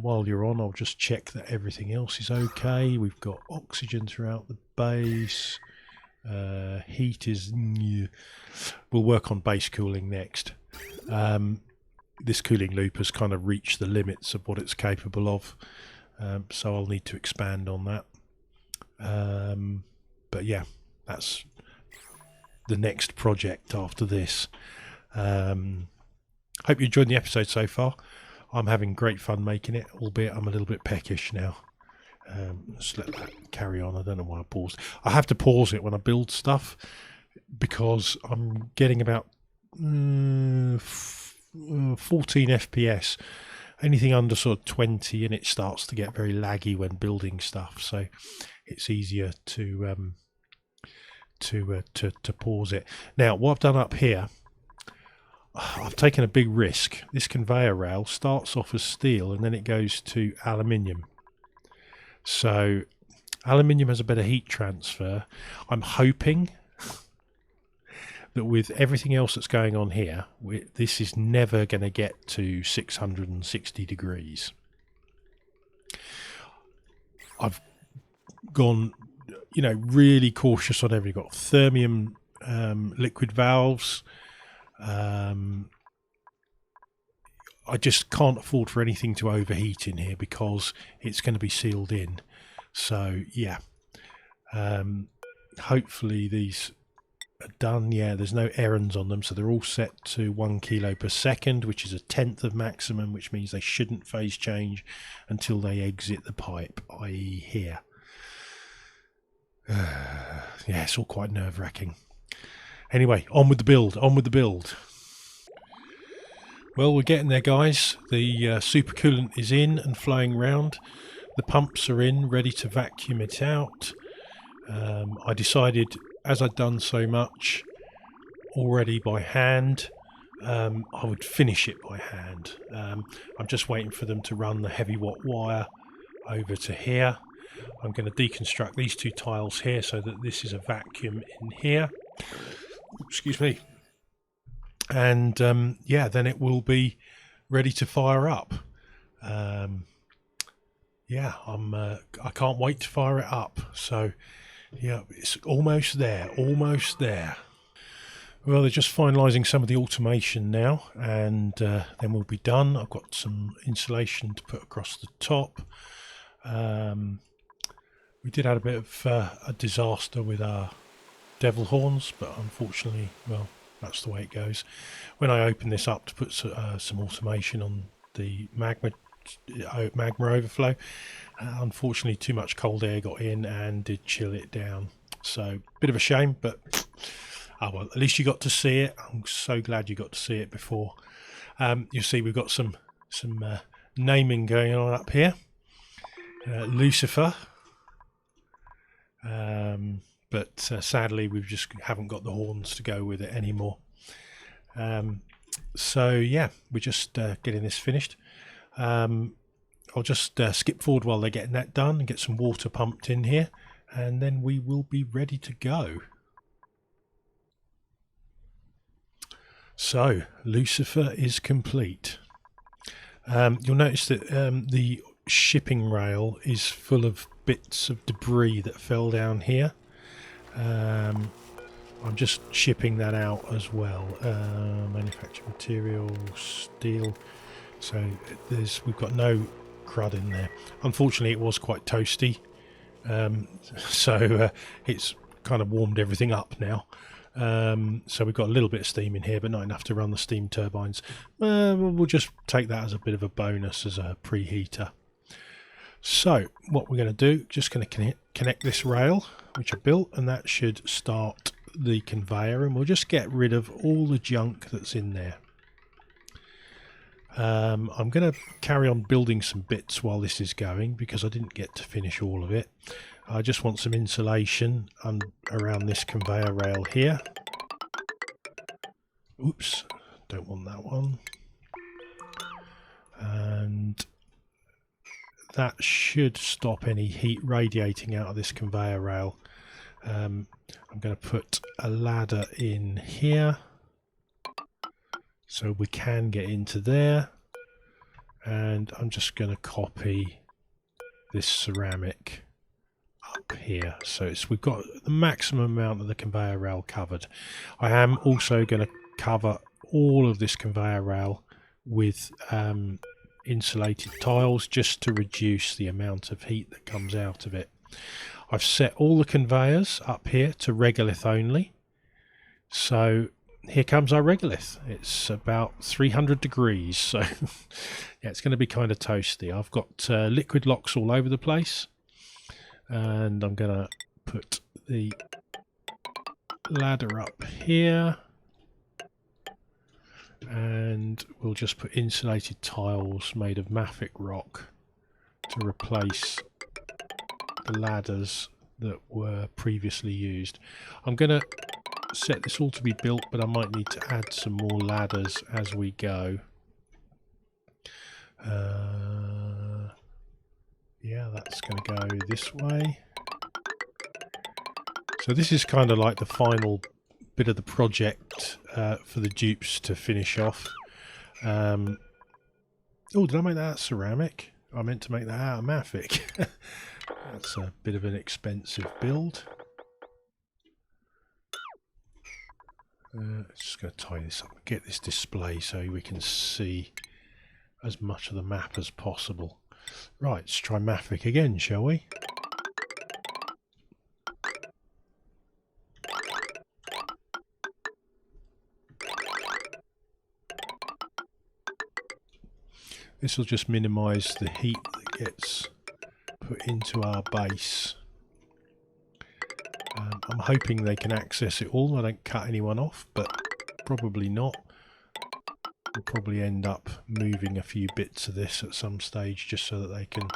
[SPEAKER 1] While you're on, I'll just check that everything else is okay. We've got oxygen throughout the base. Heat is... We'll work on base cooling next. This cooling loop has kind of reached the limits of what it's capable of, so I'll need to expand on that. But yeah, that's the next project after this. Hope you enjoyed the episode so far. I'm having great fun making it, albeit I'm a little bit peckish now. Let's let that carry on. I don't know why I paused. I have to pause it when I build stuff because I'm getting about 14 FPS. Anything under sort of 20 and it starts to get very laggy when building stuff, so it's easier to pause it. Now what I've done up here, I've taken a big risk. This conveyor rail starts off as steel and then it goes to aluminium. So aluminium has a better heat transfer. I'm hoping that with everything else that's going on here, this is never going to get to 660 degrees. I've gone, really cautious on everything. Got thermium liquid valves. I just can't afford for anything to overheat in here because it's going to be sealed in. So yeah, hopefully these are done. Yeah, there's no errands on them, so they're all set to 1 kilo per second, which is a 1/10 of maximum, which means they shouldn't phase change until they exit the pipe, i.e. here. Yeah, it's all quite nerve-wracking. Anyway, on with the build, Well, we're getting there, guys. The supercoolant is in and flowing round. The pumps are in, ready to vacuum it out. I decided, as I'd done so much already by hand, I would finish it by hand. I'm just waiting for them to run the heavy watt wire over to here. I'm going to deconstruct these two tiles here so that this is a vacuum in here. Excuse me. And yeah, then it will be ready to fire up. Yeah, I can't wait to fire it up. So yeah, it's almost there. Well, they're just finalising some of the automation now, and then we'll be done. I've got some insulation to put across the top. We did have a bit of a disaster with our devil horns, but unfortunately, well, that's the way it goes. When I opened this up to put some automation on the magma overflow, unfortunately too much cold air got in and did chill it down. So bit of a shame, but oh well, at least you got to see it. I'm so glad you got to see it before. You see we've got some naming going on up here. Lucifer. But sadly we just haven't got the horns to go with it anymore. So yeah, we're just getting this finished. I'll just skip forward while they're getting that done and get some water pumped in here, and then we will be ready to go. So Lucifer is complete. You'll notice that the shipping rail is full of bits of debris that fell down here. I'm just shipping that out as well. Manufactured material, steel. So we've got no crud in there. Unfortunately, it was quite toasty, so it's kind of warmed everything up now. So we've got a little bit of steam in here, but not enough to run the steam turbines. We'll just take that as a bit of a bonus as a preheater. So what we're going to do, just going to connect this rail which I built, and that should start the conveyor, and we'll just get rid of all the junk that's in there. I'm going to carry on building some bits while this is going because I didn't get to finish all of it. I just want some insulation around this conveyor rail here. Oops, don't want that one. And that should stop any heat radiating out of this conveyor rail. I'm going to put a ladder in here so we can get into there, and I'm just going to copy this ceramic up here, so we've got the maximum amount of the conveyor rail covered. I am also going to cover all of this conveyor rail with insulated tiles just to reduce the amount of heat that comes out of it. I've set all the conveyors up here to regolith only, so here comes our regolith. It's about 300 degrees, so yeah, it's going to be kind of toasty. I've got liquid locks all over the place, and I'm going to put the ladder up here, and we'll just put insulated tiles made of mafic rock to replace the ladders that were previously used. I'm going to set this all to be built, but I might need to add some more ladders as we go. Yeah, that's going to go this way. So this is kind of like the final bit of the project for the dupes to finish off. Oh, did I make that out of ceramic? I meant to make that out of mafic. That's a bit of an expensive build. Just going to tie this up and get this display so we can see as much of the map as possible. Right, let's try mafic again, shall we? This will just minimise the heat that gets put into our base. I'm hoping they can access it all. I don't cut anyone off, but probably not. We'll probably end up moving a few bits of this at some stage just so that they can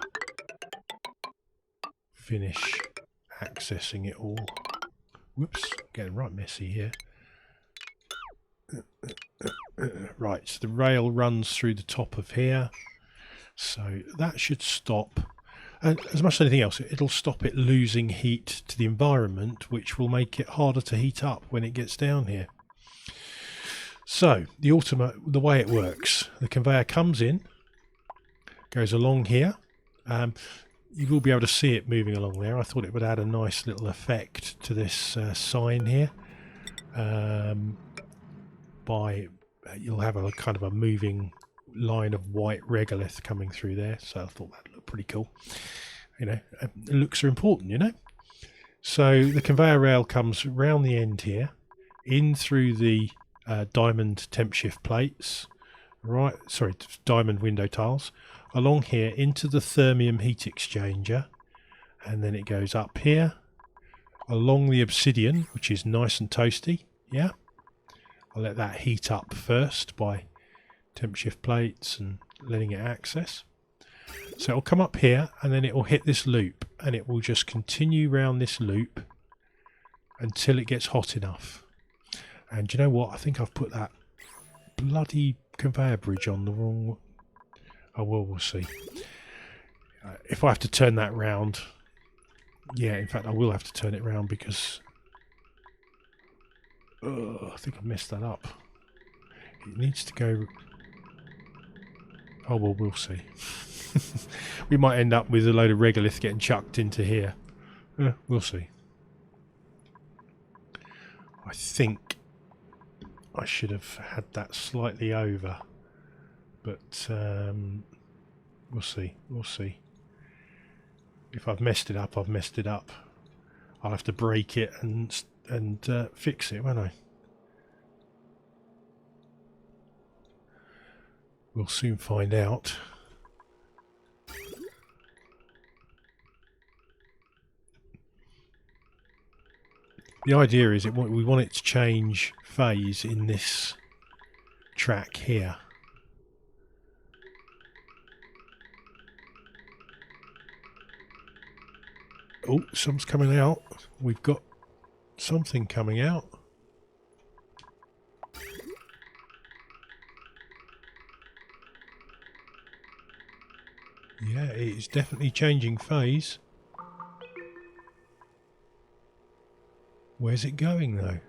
[SPEAKER 1] finish accessing it all. Whoops, getting right messy here. Right, so the rail runs through the top of here, so that should stop. And as much as anything else, it'll stop it losing heat to the environment, which will make it harder to heat up when it gets down here. So the way it works, the conveyor comes in, goes along here. You will be able to see it moving along there. I thought it would add a nice little effect to this sign here. You'll have a kind of a moving line of white regolith coming through there, so I thought that looked pretty cool. You know, looks are important, you know. So the conveyor rail comes round the end here, in through the diamond temp shift plates, right? Sorry, diamond window tiles, along here into the thermium heat exchanger, and then it goes up here, along the obsidian, which is nice and toasty. Yeah, I'll let that heat up first by temp shift plates and letting it access. So it'll come up here and then it will hit this loop, and it will just continue round this loop until it gets hot enough. And you know what? I think I've put that bloody conveyor bridge on the wrong... Oh, well, we'll see. If I have to turn that round... Yeah, in fact, I will have to turn it round because... I think I messed that up. It needs to go... Oh, well, we'll see. We might end up with a load of regolith getting chucked into here. We'll see. I think I should have had that slightly over. But we'll see. We'll see. If I've messed it up, I've messed it up. I'll have to break it and and fix it, won't I? We'll soon find out. The idea is we want it to change phase in this track here. Oh, something's coming out. We've got something coming out. Yeah, it is definitely changing phase. Where's it going though?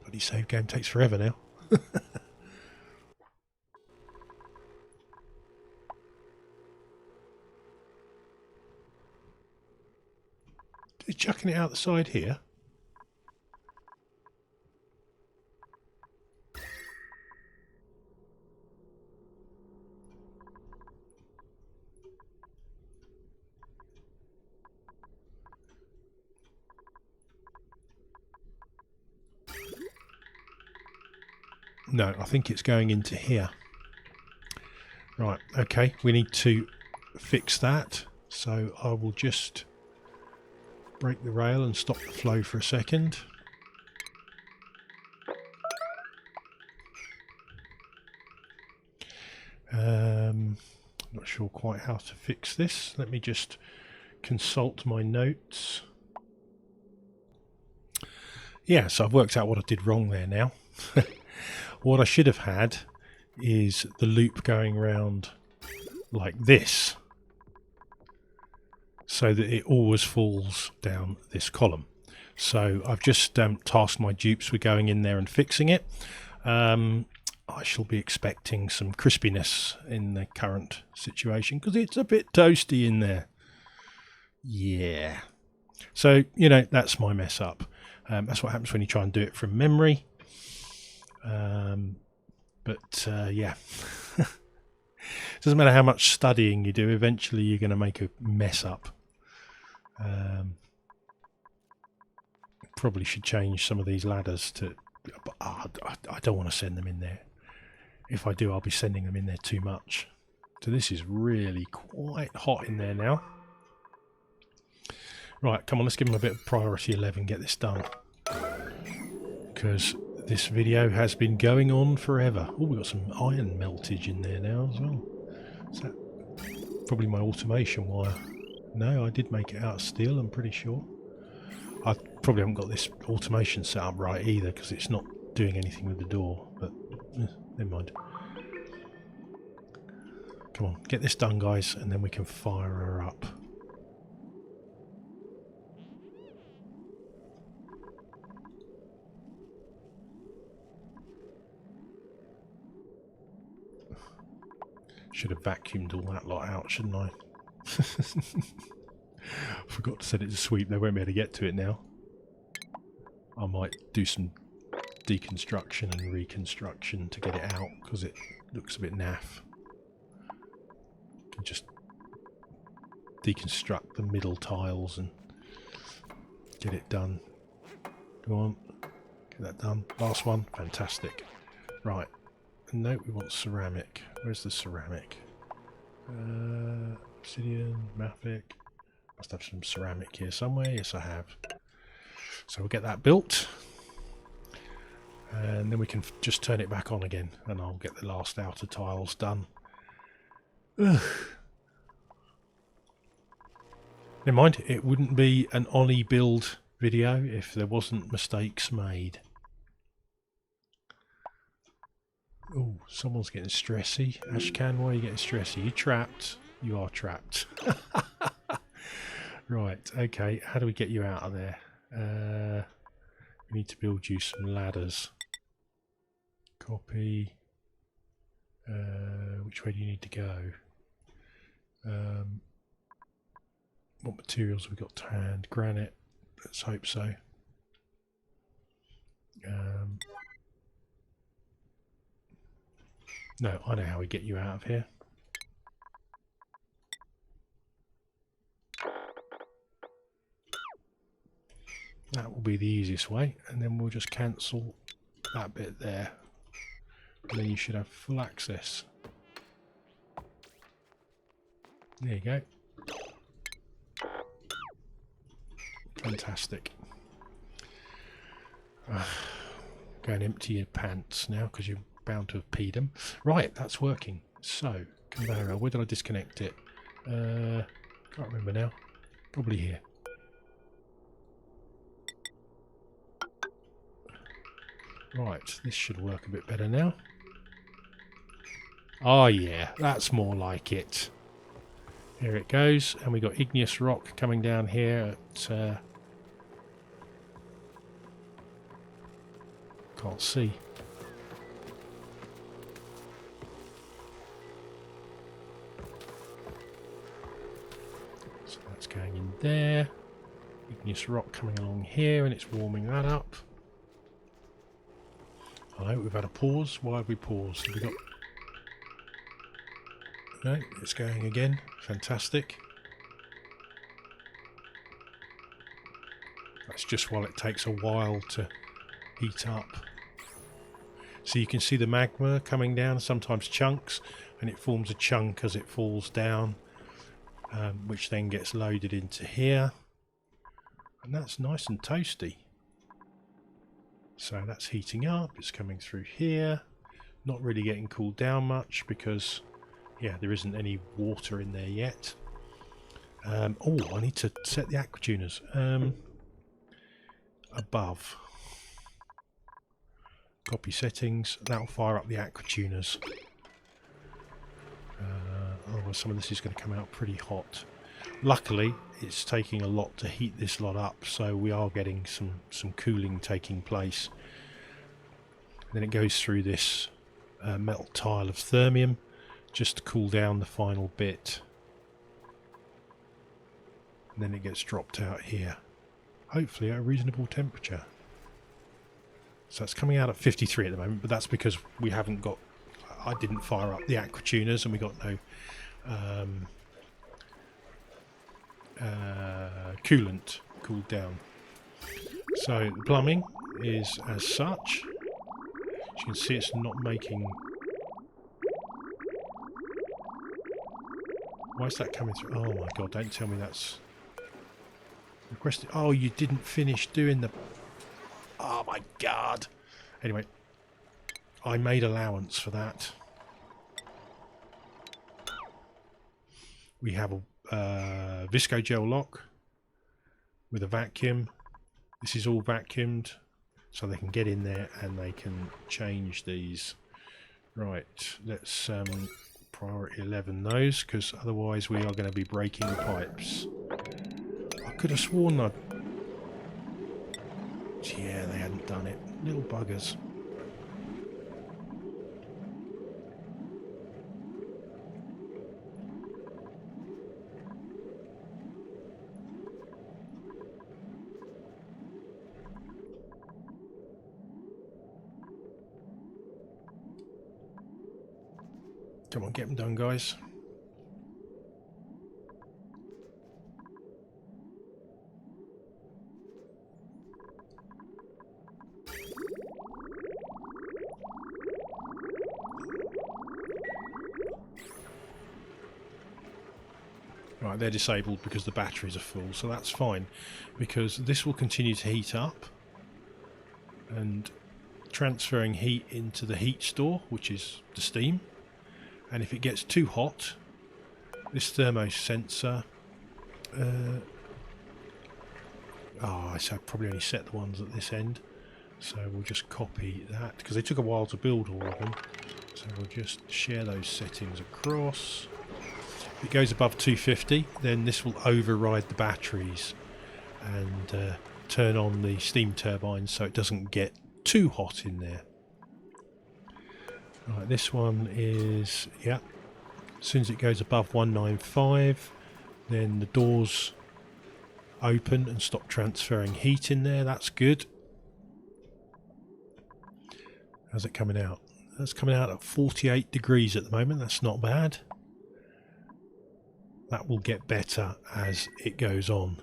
[SPEAKER 1] Bloody save game takes forever now. It's chucking it out the side here. No, I think it's going into here. Right, okay, we need to fix that. So I will just break the rail and stop the flow for a second. Not sure quite how to fix this. Let me just consult my notes. Yeah, so I've worked out what I did wrong there now. What I should have had is the loop going around like this, so that it always falls down this column. So I've just tasked my dupes with going in there and fixing it. I shall be expecting some crispiness in the current situation because it's a bit toasty in there. Yeah. So, you know, that's my mess up. That's what happens when you try and do it from memory. Yeah. Doesn't matter how much studying you do, eventually you're going to make a mess up. Probably should change some of these ladders to... I don't want to send them in there. If I do, I'll be sending them in there too much. So this is really quite hot in there now. Right, come on, let's give them a bit of priority 11, get this done. Because this video has been going on forever. Oh, we've got some iron meltage in there now as well. Is that probably my automation wire? No, I did make it out of steel, I'm pretty sure. I probably haven't got this automation set up right either because it's not doing anything with the door, but never mind. Come on, get this done, guys, and then we can fire her up. Should have vacuumed all that lot out, shouldn't I? Forgot to set it to sweep. They won't be able to get to it now. I might do some deconstruction and reconstruction to get it out because it looks a bit naff. Can just deconstruct the middle tiles and get it done. Go on, get that done. Last one, fantastic. Right, no, we want ceramic. Where's the ceramic? Obsidian, mafic. Must have some ceramic here somewhere. Yes, I have. So we'll get that built. And then we can just turn it back on again. And I'll get the last outer tiles done. Ugh. Never mind, it wouldn't be an Ollie build video if there wasn't mistakes made. Oh, someone's getting stressy. Ashcan, why are you getting stressy? You trapped? You are trapped. Right, okay, how do we get you out of there? We need to build you some ladders. Copy. Which way do you need to go? What materials have we got to hand? Granite. Let's hope so. No, I know how we get you out of here. That will be the easiest way, and then we'll just cancel that bit there, and then you should have full access. There you go. Fantastic. Go and empty your pants now because you're bound to have peed them. Right, that's working. So, conveyor, where did I disconnect it? Can't remember now. Probably here. Right, this should work a bit better now. Oh yeah, that's more like it. Here it goes, and we got igneous rock coming down here at... can't see. So that's going in there. Igneous rock coming along here, and it's warming that up. I know we've had a pause. Why have we paused? Have we got... No, it's going again. Fantastic. That's just while it takes a while to heat up. So you can see the magma coming down, sometimes chunks, and it forms a chunk as it falls down, which then gets loaded into here. And that's nice and toasty. So that's heating up, it's coming through here. Not really getting cooled down much because, yeah, there isn't any water in there yet. Oh, I need to set the aquatuners. Above. Copy settings, that'll fire up the aquatuners. Oh, some of this is going to come out pretty hot. Luckily, it's taking a lot to heat this lot up, so we are getting some cooling taking place. And then it goes through this metal tile of thermium just to cool down the final bit. And then it gets dropped out here, hopefully at a reasonable temperature. So it's coming out at 53 at the moment, but that's because we haven't got... I didn't fire up the aquatuners and we got no coolant cooled down. So the plumbing is as such. As you can see, it's not making... Why is that coming through? Oh my god, don't tell me that's... requested. Oh, you didn't finish doing the... Oh my god. Anyway, I made allowance for that. We have a visco gel lock with a vacuum. This is all vacuumed, so they can get in there and they can change these. Right, let's priority 11 those, because otherwise we are going to be breaking the pipes. I could have sworn I'd... Yeah, they hadn't done it. Little buggers. Come on, get them done, guys. Right, they're disabled because the batteries are full, so that's fine, because this will continue to heat up and transferring heat into the heat store, which is the steam. And if it gets too hot, this thermo sensor... I probably only set the ones at this end, so we'll just copy that, because they took a while to build all of them. So we'll just share those settings across. If it goes above 250, then this will override the batteries and turn on the steam turbines so it doesn't get too hot in there. Right, this one is, yeah, as soon as it goes above 195, then the doors open and stop transferring heat in there. That's good. How's it coming out? That's coming out at 48 degrees at the moment. That's not bad. That will get better as it goes on.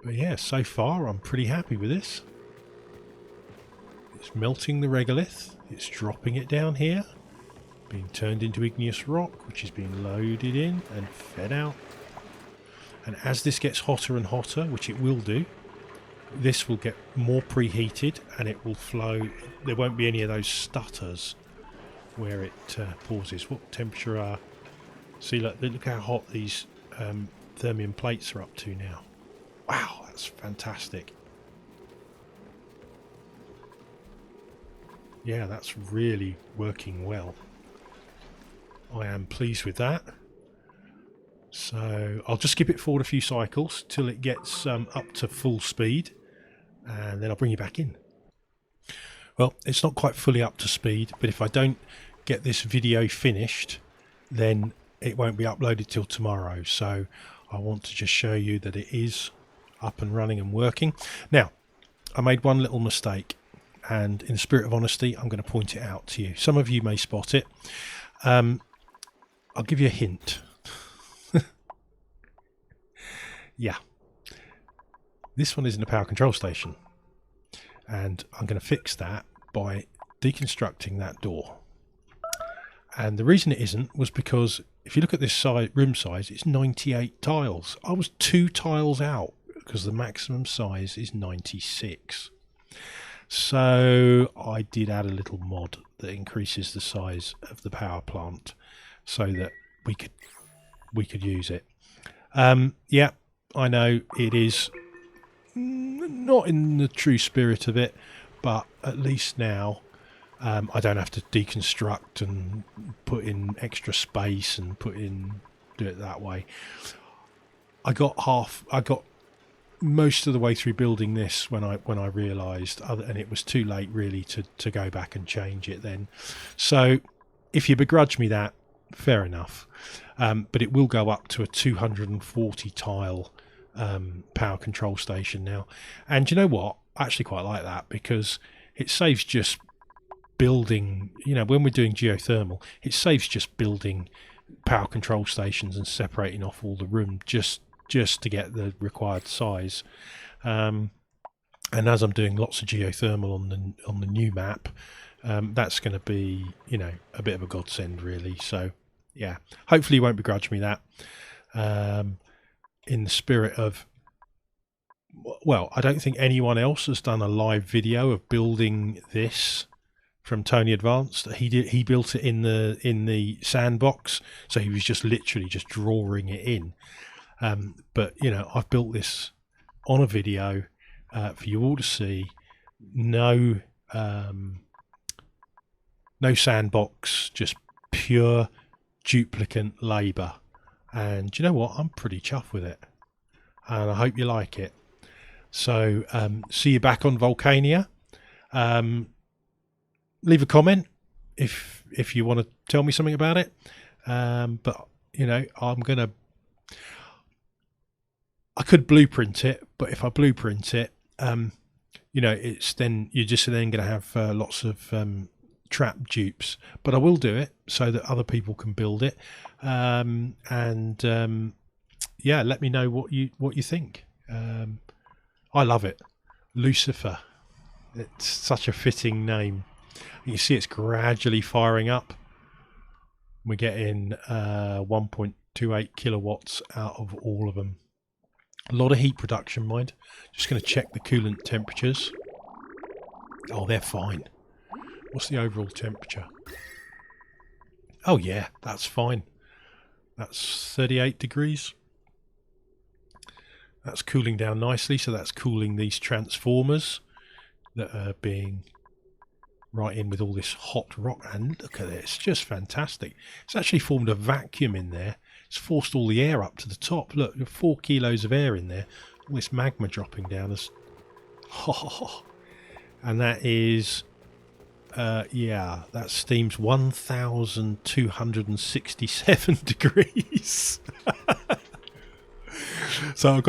[SPEAKER 1] But yeah, so far I'm pretty happy with this. It's melting the regolith, it's dropping it down here, being turned into igneous rock, which is being loaded in and fed out. And as this gets hotter and hotter, which it will do, this will get more preheated and it will flow. There won't be any of those stutters where it pauses. What temperature are... See, look how hot these thermium plates are up to now. Wow, that's fantastic. Yeah, that's really working well. I am pleased with that. So I'll just skip it forward a few cycles till it gets up to full speed, and then I'll bring you back in. Well, it's not quite fully up to speed, but if I don't get this video finished, then it won't be uploaded till tomorrow. So I want to just show you that it is up and running and working. Now, I made one little mistake, and in the spirit of honesty, I'm going to point it out to you. Some of you may spot it. I'll give you a hint. Yeah, this one isn't a power control station, and I'm going to fix that by deconstructing that door. And the reason it isn't was because if you look at this room size, it's 98 tiles. I was 2 tiles out because the maximum size is 96. So I did add a little mod that increases the size of the power plant so that we could use it. Yeah, I know it is not in the true spirit of it, but at least now I don't have to deconstruct and put in extra space and do it that way. I got most of the way through building this when I realised, and it was too late really to go back and change it then. So if you begrudge me that, fair enough. But it will go up to a 240 tile power control station now. And you know what? I actually quite like that because it saves just building, when we're doing geothermal, it saves just building power control stations and separating off all the room just to get the required size. And as I'm doing lots of geothermal on the new map, that's going to be, a bit of a godsend really. So yeah, hopefully you won't begrudge me that. In the spirit of, well, I don't think anyone else has done a live video of building this from Tony Advanced. He built it in the sandbox, so he was just literally just drawing it in. But I've built this on a video for you all to see. No sandbox, just pure duplicate labour, and you know what, I'm pretty chuffed with it, and I hope you like it. So see you back on Volcania. Leave a comment if you want to tell me something about it, but I could blueprint it, but if I blueprint it, it's then you're just then going to have lots of trap dupes. But I will do it so that other people can build it, yeah, let me know what you think. I love it. Lucifer, it's such a fitting name. You see it's gradually firing up. We're getting 1.28 kilowatts out of all of them. A lot of heat production, mind. Just going to check the coolant temperatures. Oh, they're fine. What's the overall temperature? Oh yeah, that's fine. That's 38 degrees. That's cooling down nicely, so that's cooling these transformers that are being right in with all this hot rock. And look at it, it's just fantastic. It's actually formed a vacuum in there. It's forced all the air up to the top. Look, 4 kilos of air in there. All this magma dropping down. And that is, yeah, that steam's 1,267 degrees. So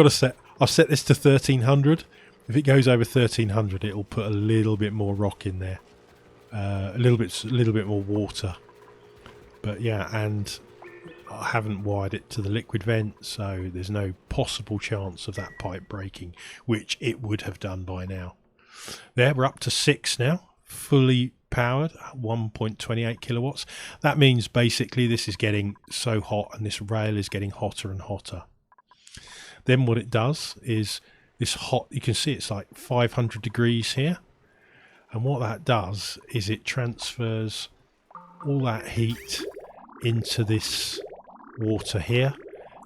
[SPEAKER 1] I've set this to 1,300. If it goes over 1,300, it'll put a little bit more rock in there. A little bit more water. But yeah, and I haven't wired it to the liquid vent, so there's no possible chance of that pipe breaking, which it would have done by now. There, we're up to 6 now, fully powered, 1.28 kilowatts. That means basically this is getting so hot, and this rail is getting hotter and hotter. Then what it does is this hot, you can see it's like 500 degrees here, and what that does is it transfers all that heat into this water here.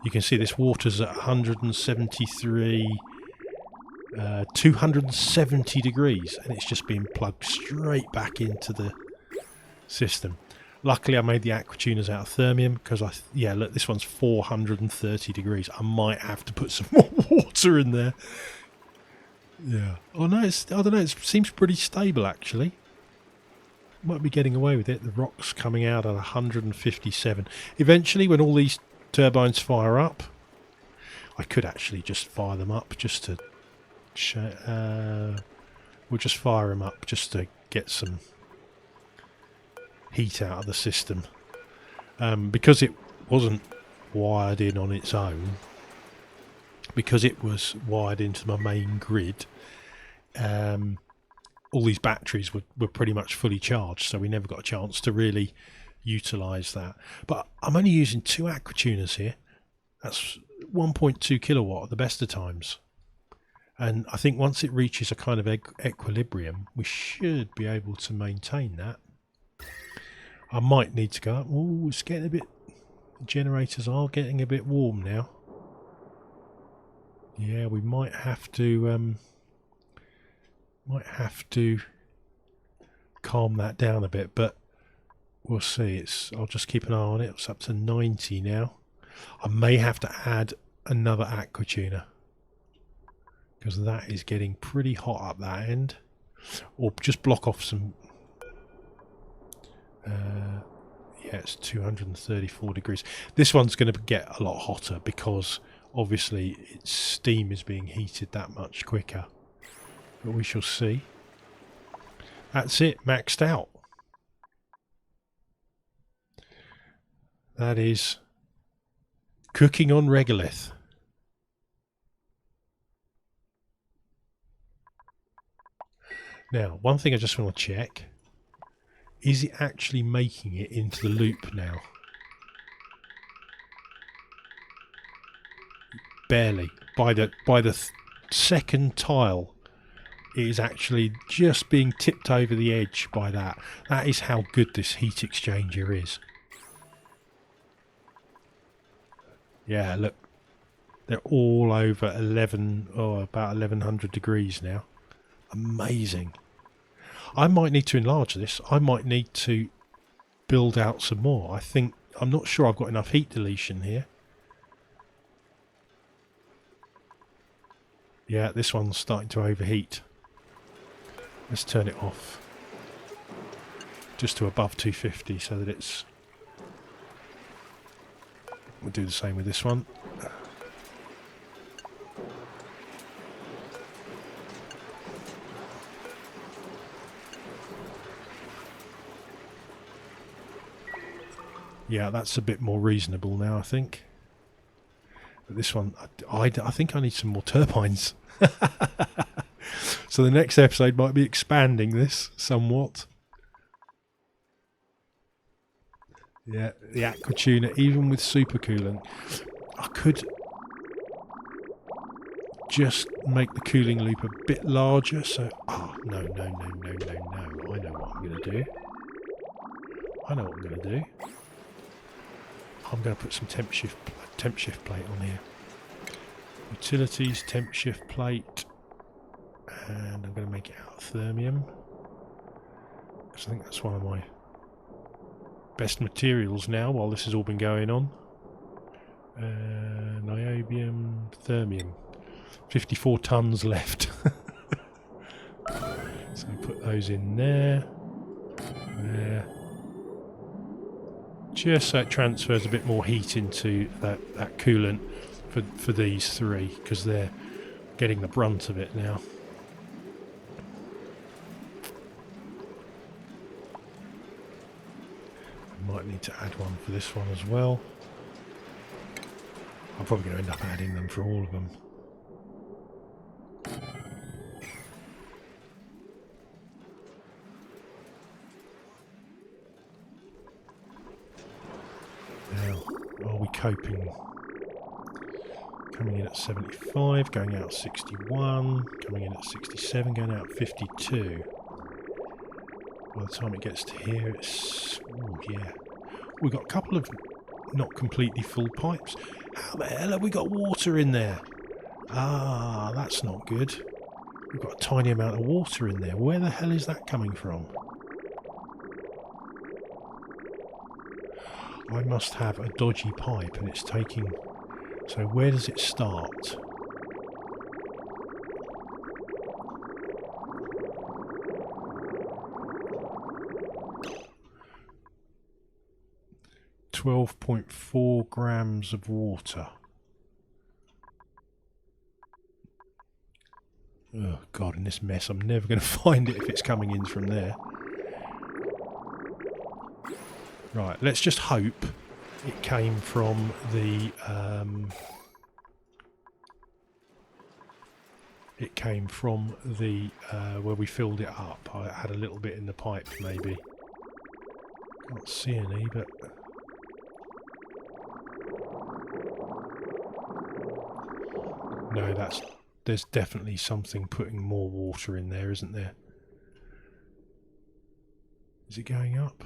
[SPEAKER 1] You can see this water's at 173 270 degrees, and it's just being plugged straight back into the system. Luckily I made the aquatuners out of thermium, because yeah, look, this one's 430 degrees. I might have to put some more water in there. Yeah. Oh no, I don't know, it seems pretty stable actually. Might be getting away with it. The rock's coming out at 157. Eventually, when all these turbines fire up, I could actually just fire them up just to we'll just fire them up just to get some heat out of the system, because it wasn't wired in on its own, because it was wired into my main grid. All these batteries were pretty much fully charged, so we never got a chance to really utilise that. But I'm only using 2 aquatuners here. That's 1.2 kilowatt at the best of times. And I think once it reaches a kind of equilibrium, we should be able to maintain that. I might need to go up. Oh, it's getting a bit... The generators are getting a bit warm now. Yeah, we might have to... calm that down a bit, but we'll see. I'll just keep an eye on it. It's up to 90 now. I may have to add another aquatuner, because that is getting pretty hot up that end, or just block off some. Yeah, it's 234 degrees. This one's going to get a lot hotter because obviously its steam is being heated that much quicker, but we shall see. That's it, maxed out. That is cooking on Regolith. Now, one thing I just want to check, is it actually making it into the loop now? Barely. By the second tile, it is actually just being tipped over the edge by that. That is how good this heat exchanger is. Yeah, look. They're all over about 1100 degrees now. Amazing. I might need to enlarge this. I might need to build out some more. I'm not sure I've got enough heat deletion here. Yeah, this one's starting to overheat. Let's turn it off just to above 250 so that it's... We'll do the same with this one. Yeah, that's a bit more reasonable now, I think. But this one, I think I need some more turbines. So the next episode might be expanding this somewhat. Yeah, the aquatuner, even with supercooling, I could just make the cooling loop a bit larger. So, oh, no. I know what I'm going to do. I'm going to put some temp shift plate on here. Utilities, temp shift plate, and I'm going to make it out of thermium, because I think that's one of my best materials now while this has all been going on. Niobium, thermium, 54 tons left. So put those in there. Just so it transfers a bit more heat into that coolant for these three, because they're getting the brunt of it now. I might need to add one for this one as well. I'm probably going to end up adding them for all of them. Now, are we coping? Coming in at 75, going out 61, coming in at 67, going out 52. By the time it gets to here, it's... oh, yeah. We've got a couple of not completely full pipes. How the hell have we got water in there? Ah, that's not good. We've got a tiny amount of water in there. Where the hell is that coming from? I must have a dodgy pipe and it's taking... so where does it start? .4 grams of water. Oh God, in this mess, I'm never going to find it if it's coming in from there. Right, let's just hope it came from the... where we filled it up. I had a little bit in the pipe, maybe. Can't see any, but... no, there's definitely something putting more water in there, isn't there? Is it going up?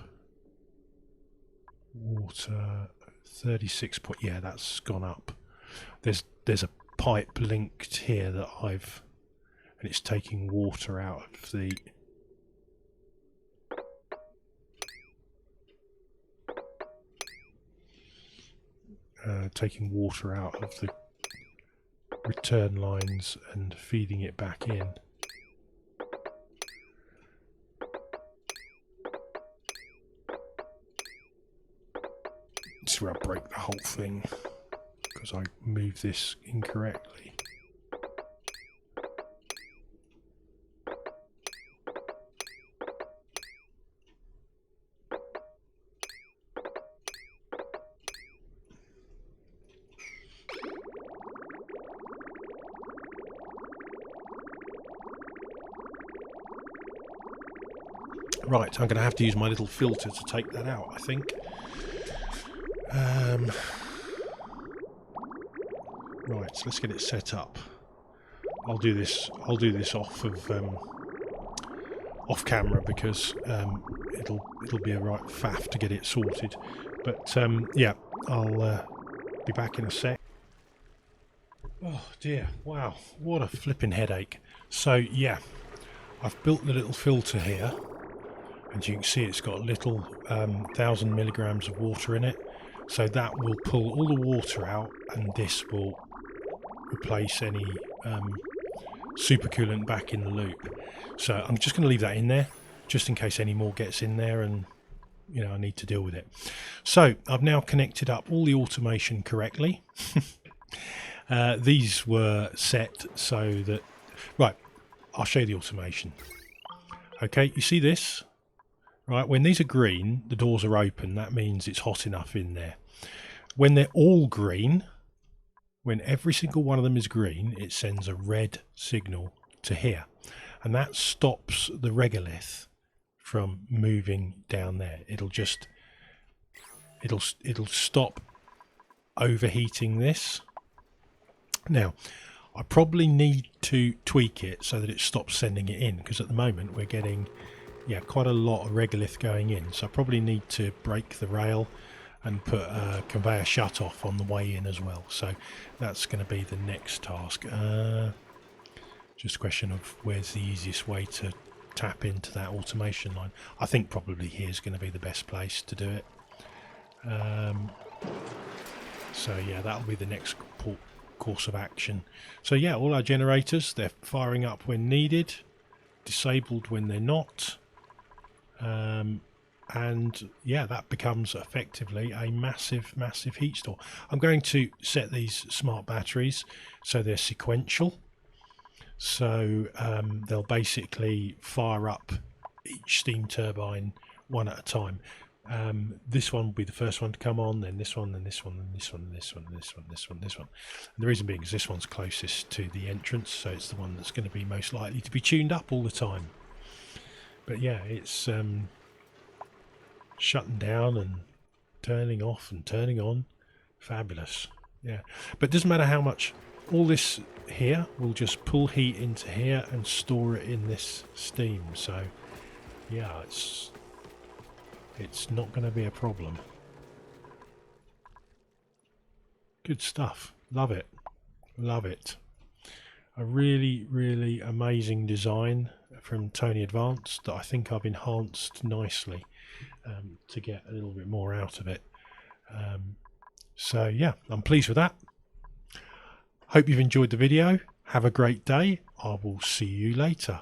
[SPEAKER 1] Water 36 point, yeah, that's gone up. There's a pipe linked here that and it's taking water out of the return lines and feeding it back in. This is where I break the whole thing because I moved this incorrectly. Right, I'm going to have to use my little filter to take that out, I think. Right, so let's get it set up. I'll do this off of off camera because it'll be a right faff to get it sorted. But yeah, I'll be back in a sec. Oh dear, wow, what a flipping headache. So yeah, I've built the little filter here. And you can see it's got a little 1,000 milligrams of water in it, so that will pull all the water out and this will replace any supercoolant back in the loop. So I'm just going to leave that in there just in case any more gets in there and you know I need to deal with it. So I've now connected up all the automation correctly. These were set so that, right, I'll show you the automation. Okay, you see this? Right, when these are green, the doors are open. That means it's hot enough in there. When they're all green, when every single one of them is green, it sends a red signal to here. And that stops the regolith from moving down there. It'll stop overheating this. Now, I probably need to tweak it so that it stops sending it in, because at the moment we're getting... yeah, quite a lot of regolith going in, so I probably need to break the rail and put a conveyor shut off on the way in as well. So that's going to be the next task. Just a question of where's the easiest way to tap into that automation line. I think probably here's going to be the best place to do it. So yeah, that'll be the next course of action. So yeah, all our generators, they're firing up when needed, disabled when they're not. And yeah, that becomes effectively a massive heat store. I'm going to set these smart batteries so they're sequential, so they'll basically fire up each steam turbine one at a time. This one will be the first one to come on, then this one, then this one, then this one, then this one, then this one, this one, this one. And the reason being is this one's closest to the entrance, so it's the one that's going to be most likely to be tuned up all the time. But yeah, it's shutting down and turning off and turning on. Fabulous. Yeah, but it doesn't matter how much. All this here will just pull heat into here and store it in this steam. So yeah, it's not going to be a problem. Good stuff. Love it. Love it. A really, really amazing design from Tony Advanced that I think I've enhanced nicely to get a little bit more out of it. So yeah, I'm pleased with that. Hope you've enjoyed the video. Have a great day. I will see you later.